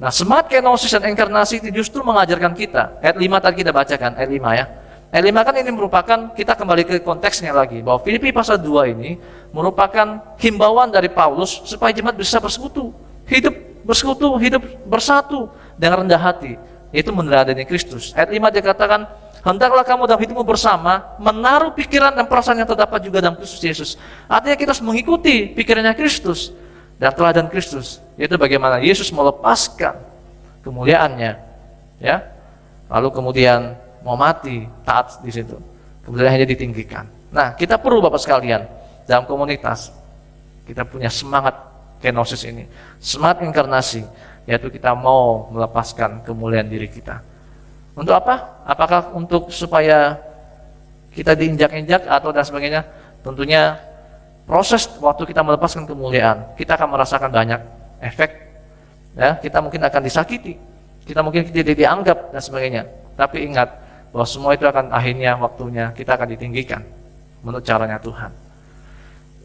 Nah, semangat kenosis dan inkarnasi itu justru mengajarkan kita. Ayat 5 tadi kita bacakan, ayat 5 ya. Ayat 5 kan ini merupakan, kita kembali ke konteksnya lagi, bahwa Filipi pasal 2 ini merupakan himbauan dari Paulus supaya jemaat bisa hidup bersatu dengan rendah hati, yaitu meneladani Kristus. Ayat 5 dikatakan, hendaklah kamu dalam hidupmu bersama menaruh pikiran dan perasaan yang terdapat juga dalam Kristus Yesus. Artinya kita harus mengikuti pikirannya Kristus dan teladan Kristus, yaitu bagaimana Yesus melepaskan kemuliaannya, ya, lalu kemudian mau mati, taat di situ, kemudian hanya ditinggikan. Nah, kita perlu Bapak sekalian dalam komunitas kita punya semangat kenosis ini, semangat inkarnasi, yaitu kita mau melepaskan kemuliaan diri kita. Untuk apa? Apakah untuk supaya kita diinjak-injak atau dan sebagainya, tentunya proses waktu kita melepaskan kemuliaan, kita akan merasakan banyak efek. Ya, kita mungkin akan disakiti, kita mungkin tidak dianggap dan sebagainya. Tapi ingat bahwa semua itu akan akhirnya waktunya kita akan ditinggikan menurut caranya Tuhan.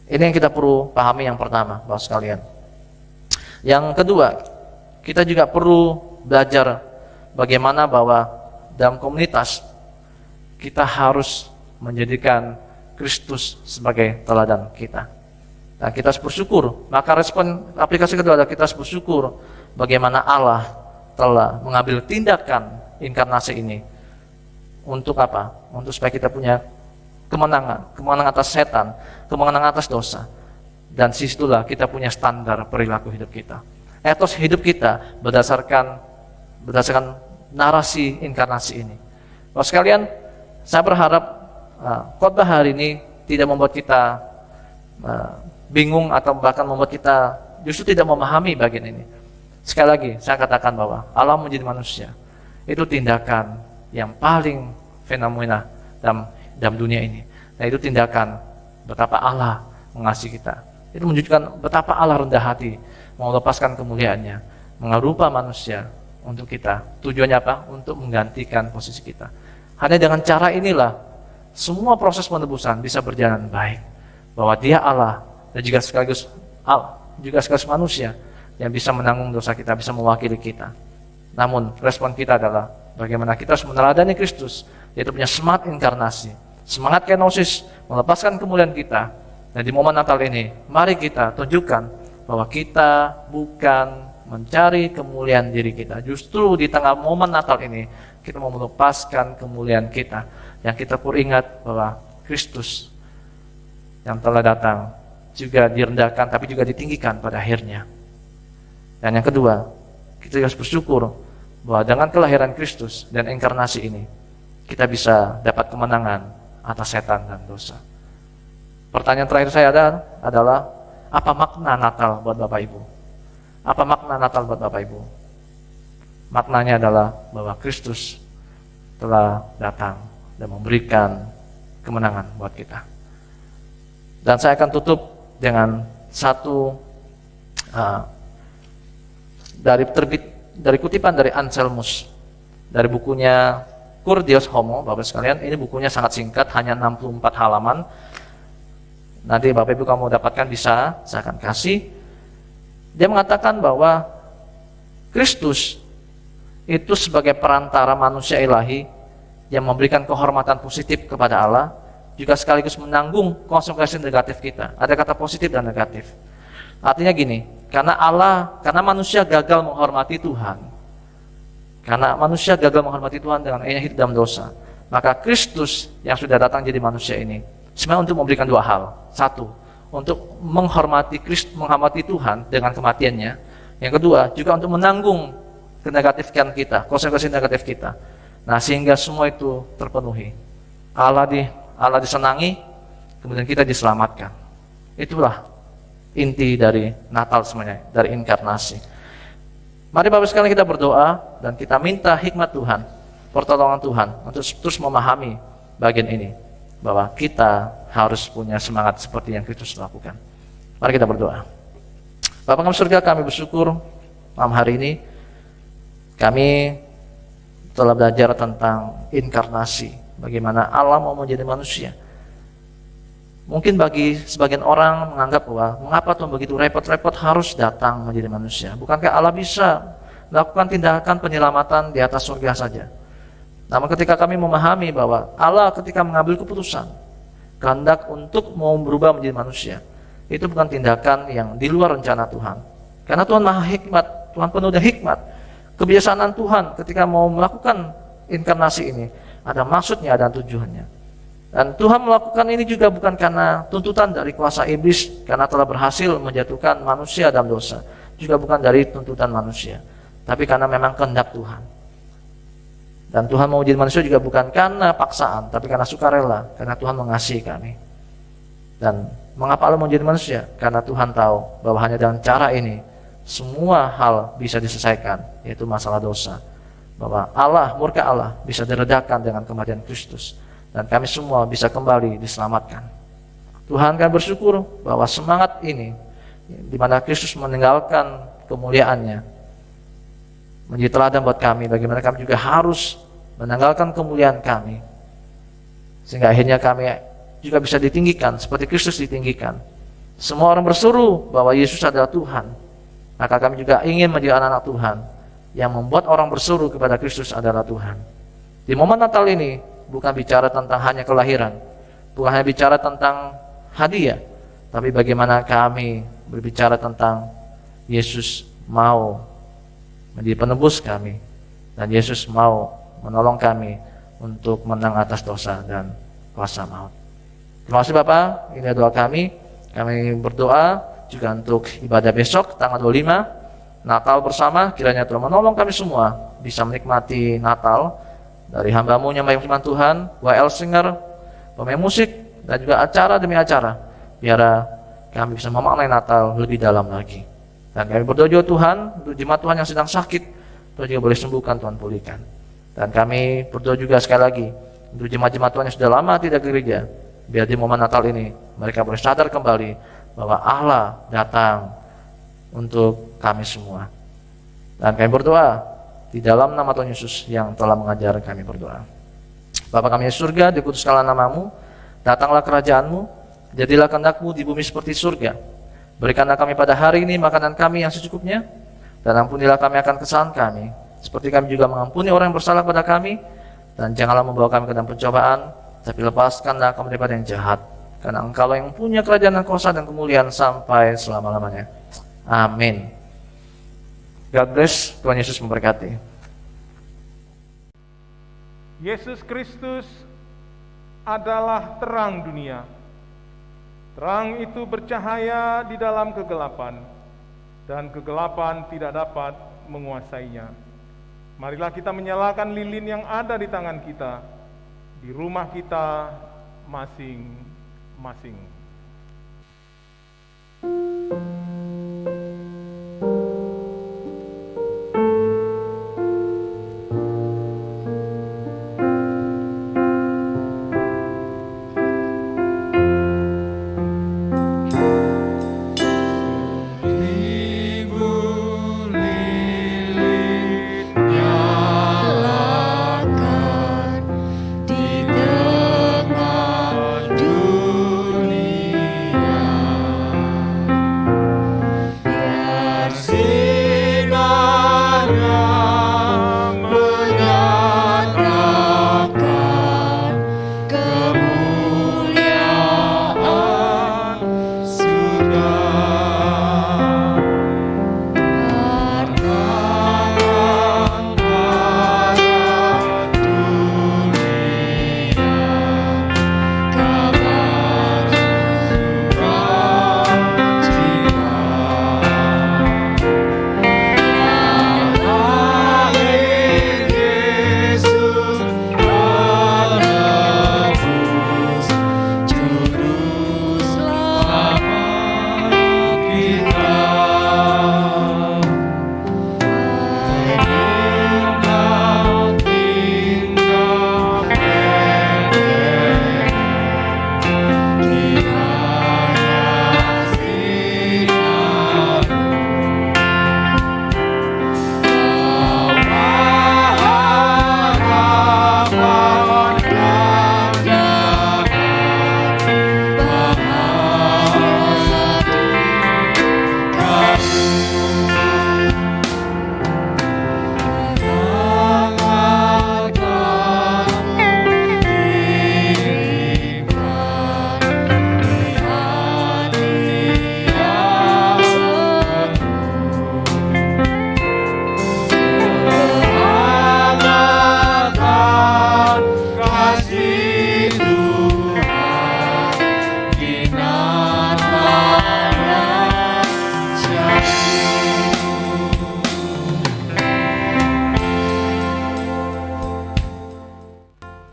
Ini yang kita perlu pahami yang pertama, Bapak sekalian. Yang kedua, kita juga perlu belajar bagaimana bahwa dalam komunitas kita harus menjadikan Kristus sebagai teladan kita. Nah, kita harus bersyukur. Maka respon aplikasi kedua adalah kita harus bersyukur bagaimana Allah telah mengambil tindakan inkarnasi ini. Untuk apa? Untuk supaya kita punya kemenangan atas setan, kemenangan atas dosa. Dan disitulah kita punya standar perilaku hidup kita. Etos hidup kita berdasarkan narasi inkarnasi ini. Bapak sekalian, saya berharap khotbah hari ini tidak membuat kita bingung atau bahkan membuat kita justru tidak memahami bagian ini. Sekali lagi, saya katakan bahwa Allah menjadi manusia itu tindakan yang paling fenomena dalam dunia ini. Nah, itu tindakan betapa Allah mengasihi kita. Itu menunjukkan betapa Allah rendah hati mau lepaskan kemuliaannya, mengarupa manusia untuk kita. Tujuannya apa? Untuk menggantikan posisi kita. Hanya dengan cara inilah semua proses penebusan bisa berjalan baik. Bahwa Dia Allah dan juga sekaligus Allah, juga sekaligus manusia yang bisa menanggung dosa kita, bisa mewakili kita. Namun respon kita adalah bagaimana kita harus meneladani Kristus, yaitu punya semangat inkarnasi, semangat kenosis, melepaskan kemuliaan kita. Dan di momen Natal ini, mari kita tunjukkan bahwa kita bukan mencari kemuliaan diri kita. Justru di tengah momen Natal ini, kita mau melepaskan kemuliaan kita. Yang kita perlu ingat bahwa Kristus yang telah datang juga direndahkan, tapi juga ditinggikan pada akhirnya. Dan yang kedua, kita harus bersyukur bahwa dengan kelahiran Kristus dan inkarnasi ini, kita bisa dapat kemenangan atas setan dan dosa. Pertanyaan terakhir saya adalah apa makna Natal buat Bapak Ibu? Apa makna Natal buat Bapak Ibu? Maknanya adalah bahwa Kristus telah datang dan memberikan kemenangan buat kita. Dan saya akan tutup dengan satu dari kutipan dari Anselmus dari bukunya Cur Deus Homo. Bapak sekalian, ini bukunya sangat singkat, hanya 64 halaman. Nanti Bapak Ibu kamu dapatkan bisa, saya akan kasih. Dia mengatakan bahwa Kristus itu sebagai perantara manusia ilahi yang memberikan kehormatan positif kepada Allah, juga sekaligus menanggung konsekuensi negatif kita. Ada kata positif dan negatif. Artinya gini, karena manusia gagal menghormati Tuhan, karena manusia gagal menghormati Tuhan dengan hidup dalam dosa, maka Kristus yang sudah datang jadi manusia ini sebenarnya untuk memberikan dua hal. Satu, untuk menghormati Tuhan dengan kematiannya. Yang kedua, juga untuk menanggung kenegatifan kita, konsekuensi negatif kita. Nah, sehingga semua itu terpenuhi. Allah disenangi, kemudian kita diselamatkan. Itulah inti dari Natal semuanya, dari inkarnasi. Mari Bapak sekalian kita berdoa dan kita minta hikmat Tuhan, pertolongan Tuhan untuk terus memahami bagian ini, bahwa kita harus punya semangat seperti yang Kristus lakukan. Mari kita berdoa. Bapa kami surga, kami bersyukur malam hari ini kami telah belajar tentang inkarnasi, bagaimana Allah mau menjadi manusia. Mungkin bagi sebagian orang menganggap bahwa mengapa Tuhan begitu repot-repot harus datang menjadi manusia? Bukankah Allah bisa melakukan tindakan penyelamatan di atas surga saja? Namun ketika kami memahami bahwa Allah ketika mengambil keputusan, kehendak untuk mau berubah menjadi manusia, itu bukan tindakan yang di luar rencana Tuhan. Karena Tuhan maha hikmat, Tuhan penuh dengan hikmat. Kebiasaan Tuhan ketika mau melakukan inkarnasi ini, ada maksudnya, ada tujuannya. Dan Tuhan melakukan ini juga bukan karena tuntutan dari kuasa iblis, karena telah berhasil menjatuhkan manusia dalam dosa. Juga bukan dari tuntutan manusia, tapi karena memang kehendak Tuhan. Dan Tuhan mau jadi manusia juga bukan karena paksaan, tapi karena sukarela, karena Tuhan mengasihi kami. Dan mengapa Allah mau jadi manusia? Karena Tuhan tahu bahwa hanya dengan cara ini semua hal bisa diselesaikan, yaitu masalah dosa. Bahwa murka Allah bisa diredakan dengan kematian Kristus. dan kami semua bisa kembali diselamatkan. Tuhan, kami bersyukur bahwa semangat ini, di mana Kristus meninggalkan kemuliaannya, menjadi teladan buat kami, bagaimana kami juga harus menanggalkan kemuliaan kami, sehingga akhirnya kami juga bisa ditinggikan seperti Kristus ditinggikan. Semua orang berseru bahwa Yesus adalah Tuhan, maka kami juga ingin menjadi anak-anak Tuhan yang membuat orang berseru kepada Kristus adalah Tuhan. Di momen Natal ini bukan bicara tentang hanya kelahiran, bukan hanya bicara tentang hadiah, tapi bagaimana kami berbicara tentang Yesus mau menjadi penebus kami, dan Yesus mau menolong kami untuk menang atas dosa dan kuasa maut. Terima kasih Bapak, ini doa kami. Kami berdoa juga untuk ibadah besok tanggal 25 Natal bersama. Kiranya Tuhan menolong kami semua bisa menikmati Natal dari hamba-Mu yang baik firman Tuhan, WL Singer, pemain musik, dan juga acara demi acara, biar kami bisa memaknai Natal lebih dalam lagi. Dan kami berdoa juga Tuhan untuk jemaat Tuhan yang sedang sakit, Tuhan juga boleh sembuhkan, Tuhan pulihkan. Dan kami berdoa juga sekali lagi untuk jemaat-jemaat Tuhan yang sudah lama tidak ke gereja, biar di momen Natal ini mereka boleh sadar kembali bahwa Allah datang untuk kami semua. Dan kami berdoa di dalam nama Tuhan Yesus yang telah mengajar kami berdoa. Bapa kami di surga, dikuduskanlah nama-Mu, datanglah kerajaan-Mu, jadilah kehendak-Mu di bumi seperti surga. Berikanlah kami pada hari ini makanan kami yang secukupnya, dan ampunilah kami akan kesalahan kami, seperti kami juga mengampuni orang yang bersalah pada kami, dan janganlah membawa kami ke dalam pencobaan, tapi lepaskanlah kami daripada yang jahat, karena Engkau yang punya kerajaan dan kuasa dan kemuliaan sampai selama-lamanya. Amin. God bless, Tuhan Yesus memberkati. Yesus Kristus adalah terang dunia. Terang itu bercahaya di dalam kegelapan, dan kegelapan tidak dapat menguasainya. Marilah kita menyalakan lilin yang ada di tangan kita, di rumah kita masing-masing.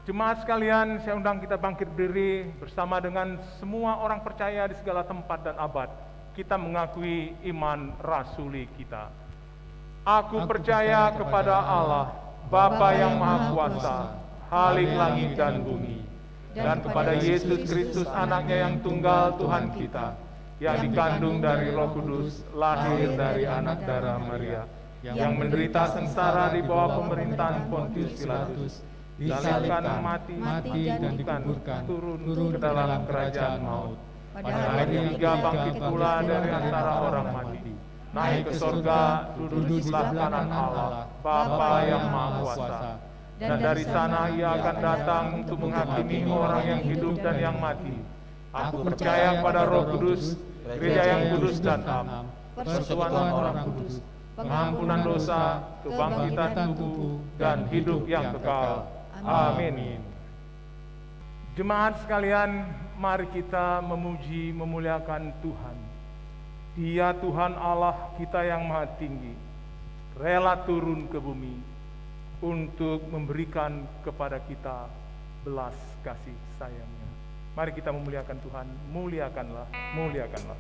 Jemaat sekalian, saya undang kita bangkit berdiri bersama dengan semua orang percaya di segala tempat dan abad. Kita mengakui iman rasuli kita. Aku percaya kepada Allah, Bapa yang Maha Kuasa, Khalik langit dan bumi, dan kepada Yesus Kristus anaknya yang tunggal Tuhan kita, yang dikandung dari Roh Kudus, lahir dari anak darah Maria, yang menderita sengsara di bawah pemerintahan Pontius Pilatus, disalibkan, mati dan dikuburkan, turun ke dalam kerajaan maut. Pada hari yang ketiga bangkit pula dari antara orang mati, naik ke sorga, duduk di sebelah kanan Allah, Bapa yang Maha Kuasa. Dan dari sana ia akan datang untuk menghakimi orang yang hidup dan yang mati. Aku percaya pada Roh Kudus, gereja yang kudus dan am, persekutuan orang kudus, pengampunan dosa, kebangkitan tubuh, dan hidup yang kekal. Amin. Jemaat sekalian, mari kita memuji, memuliakan Tuhan. Dia Tuhan Allah kita yang maha tinggi, rela turun ke bumi untuk memberikan kepada kita belas kasih sayangnya. Mari kita memuliakan Tuhan, muliakanlah, muliakanlah.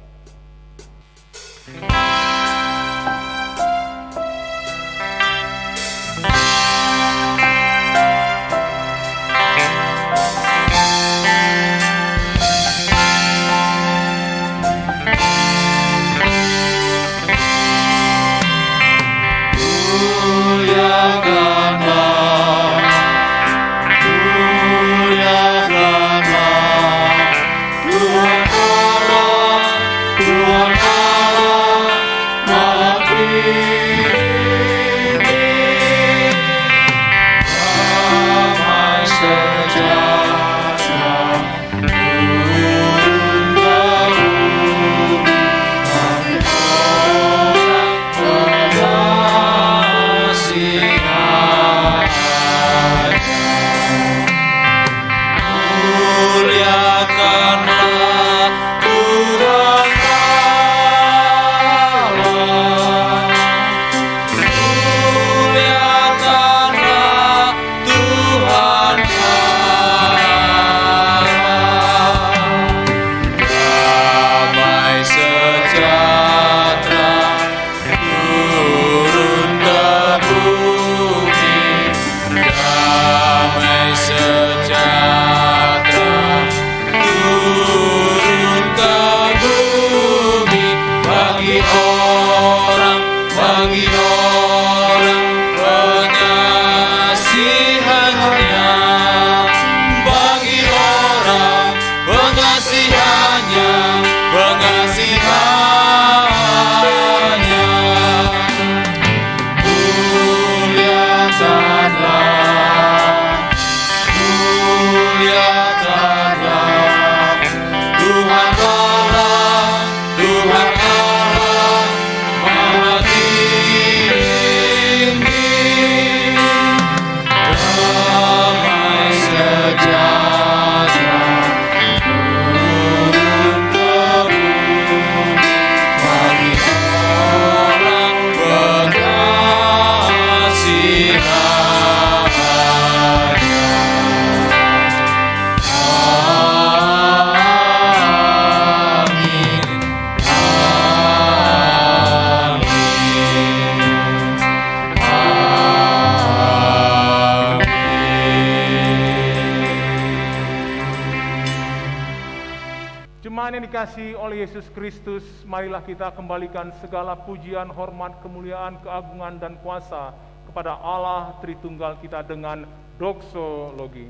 Jemaat yang dikasihi oleh Yesus Kristus, marilah kita kembalikan segala pujian, hormat, kemuliaan, keagungan, dan kuasa kepada Allah Tritunggal kita dengan doksologi.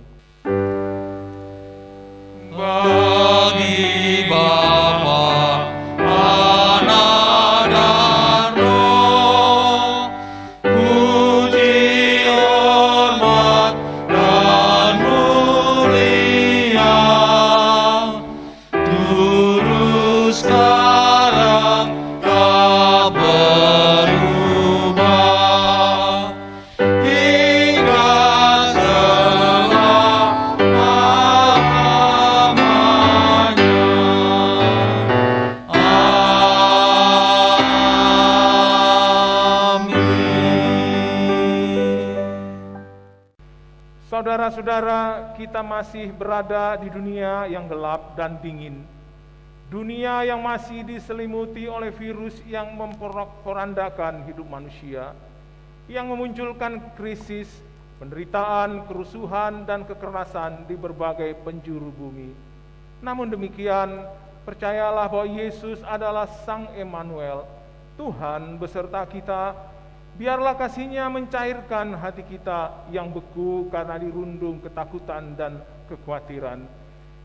Bagi Bapa, Anak, dan Roh, puji, hormat, dan mulia, dulu, sekarang, tak berubah, hingga Saudara-saudara, kita masih berada di dunia yang gelap dan dingin. Dunia yang masih diselimuti oleh virus yang memporak-porandakan hidup manusia, yang memunculkan krisis, penderitaan, kerusuhan, dan kekerasan di berbagai penjuru bumi. Namun demikian, percayalah bahwa Yesus adalah Sang Emmanuel, Tuhan beserta kita. Biarlah kasih-Nya mencairkan hati kita yang beku karena dirundung ketakutan dan kekhawatiran.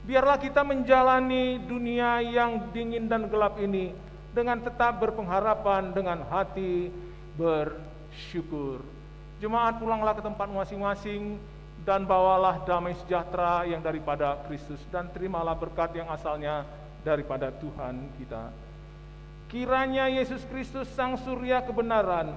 Biarlah kita menjalani dunia yang dingin dan gelap ini dengan tetap berpengharapan, dengan hati bersyukur. Jemaat, pulanglah ke tempat masing-masing dan bawalah damai sejahtera yang daripada Kristus, dan terimalah berkat yang asalnya daripada Tuhan kita. Kiranya Yesus Kristus, Sang Surya kebenaran,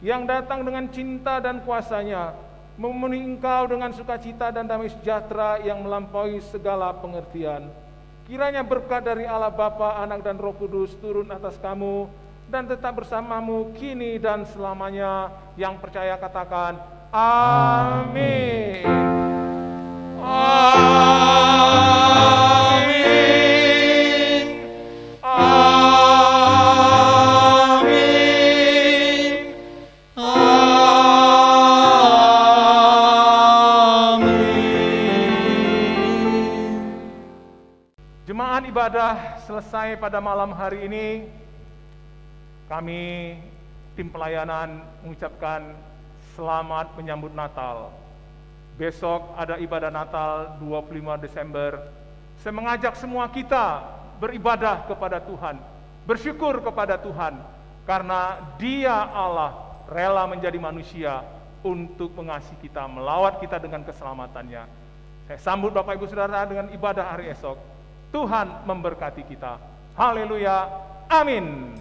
yang datang dengan cinta dan kuasa-Nya, memenuhi engkau dengan sukacita dan damai sejahtera yang melampaui segala pengertian. Kiranya berkat dari Allah Bapa, Anak, dan Roh Kudus turun atas kamu dan tetap bersamamu kini dan selamanya. Yang percaya katakan amin. Amin. Amin. Jemaat, ibadah selesai pada malam hari ini. Kami tim pelayanan mengucapkan selamat menyambut Natal. Besok ada ibadah Natal 25 Desember. Saya mengajak semua kita beribadah kepada Tuhan, bersyukur kepada Tuhan, karena Dia Allah rela menjadi manusia untuk mengasihi kita, melawat kita dengan keselamatannya. Saya sambut Bapak Ibu Saudara dengan ibadah hari esok. Tuhan memberkati kita. Haleluya. Amin.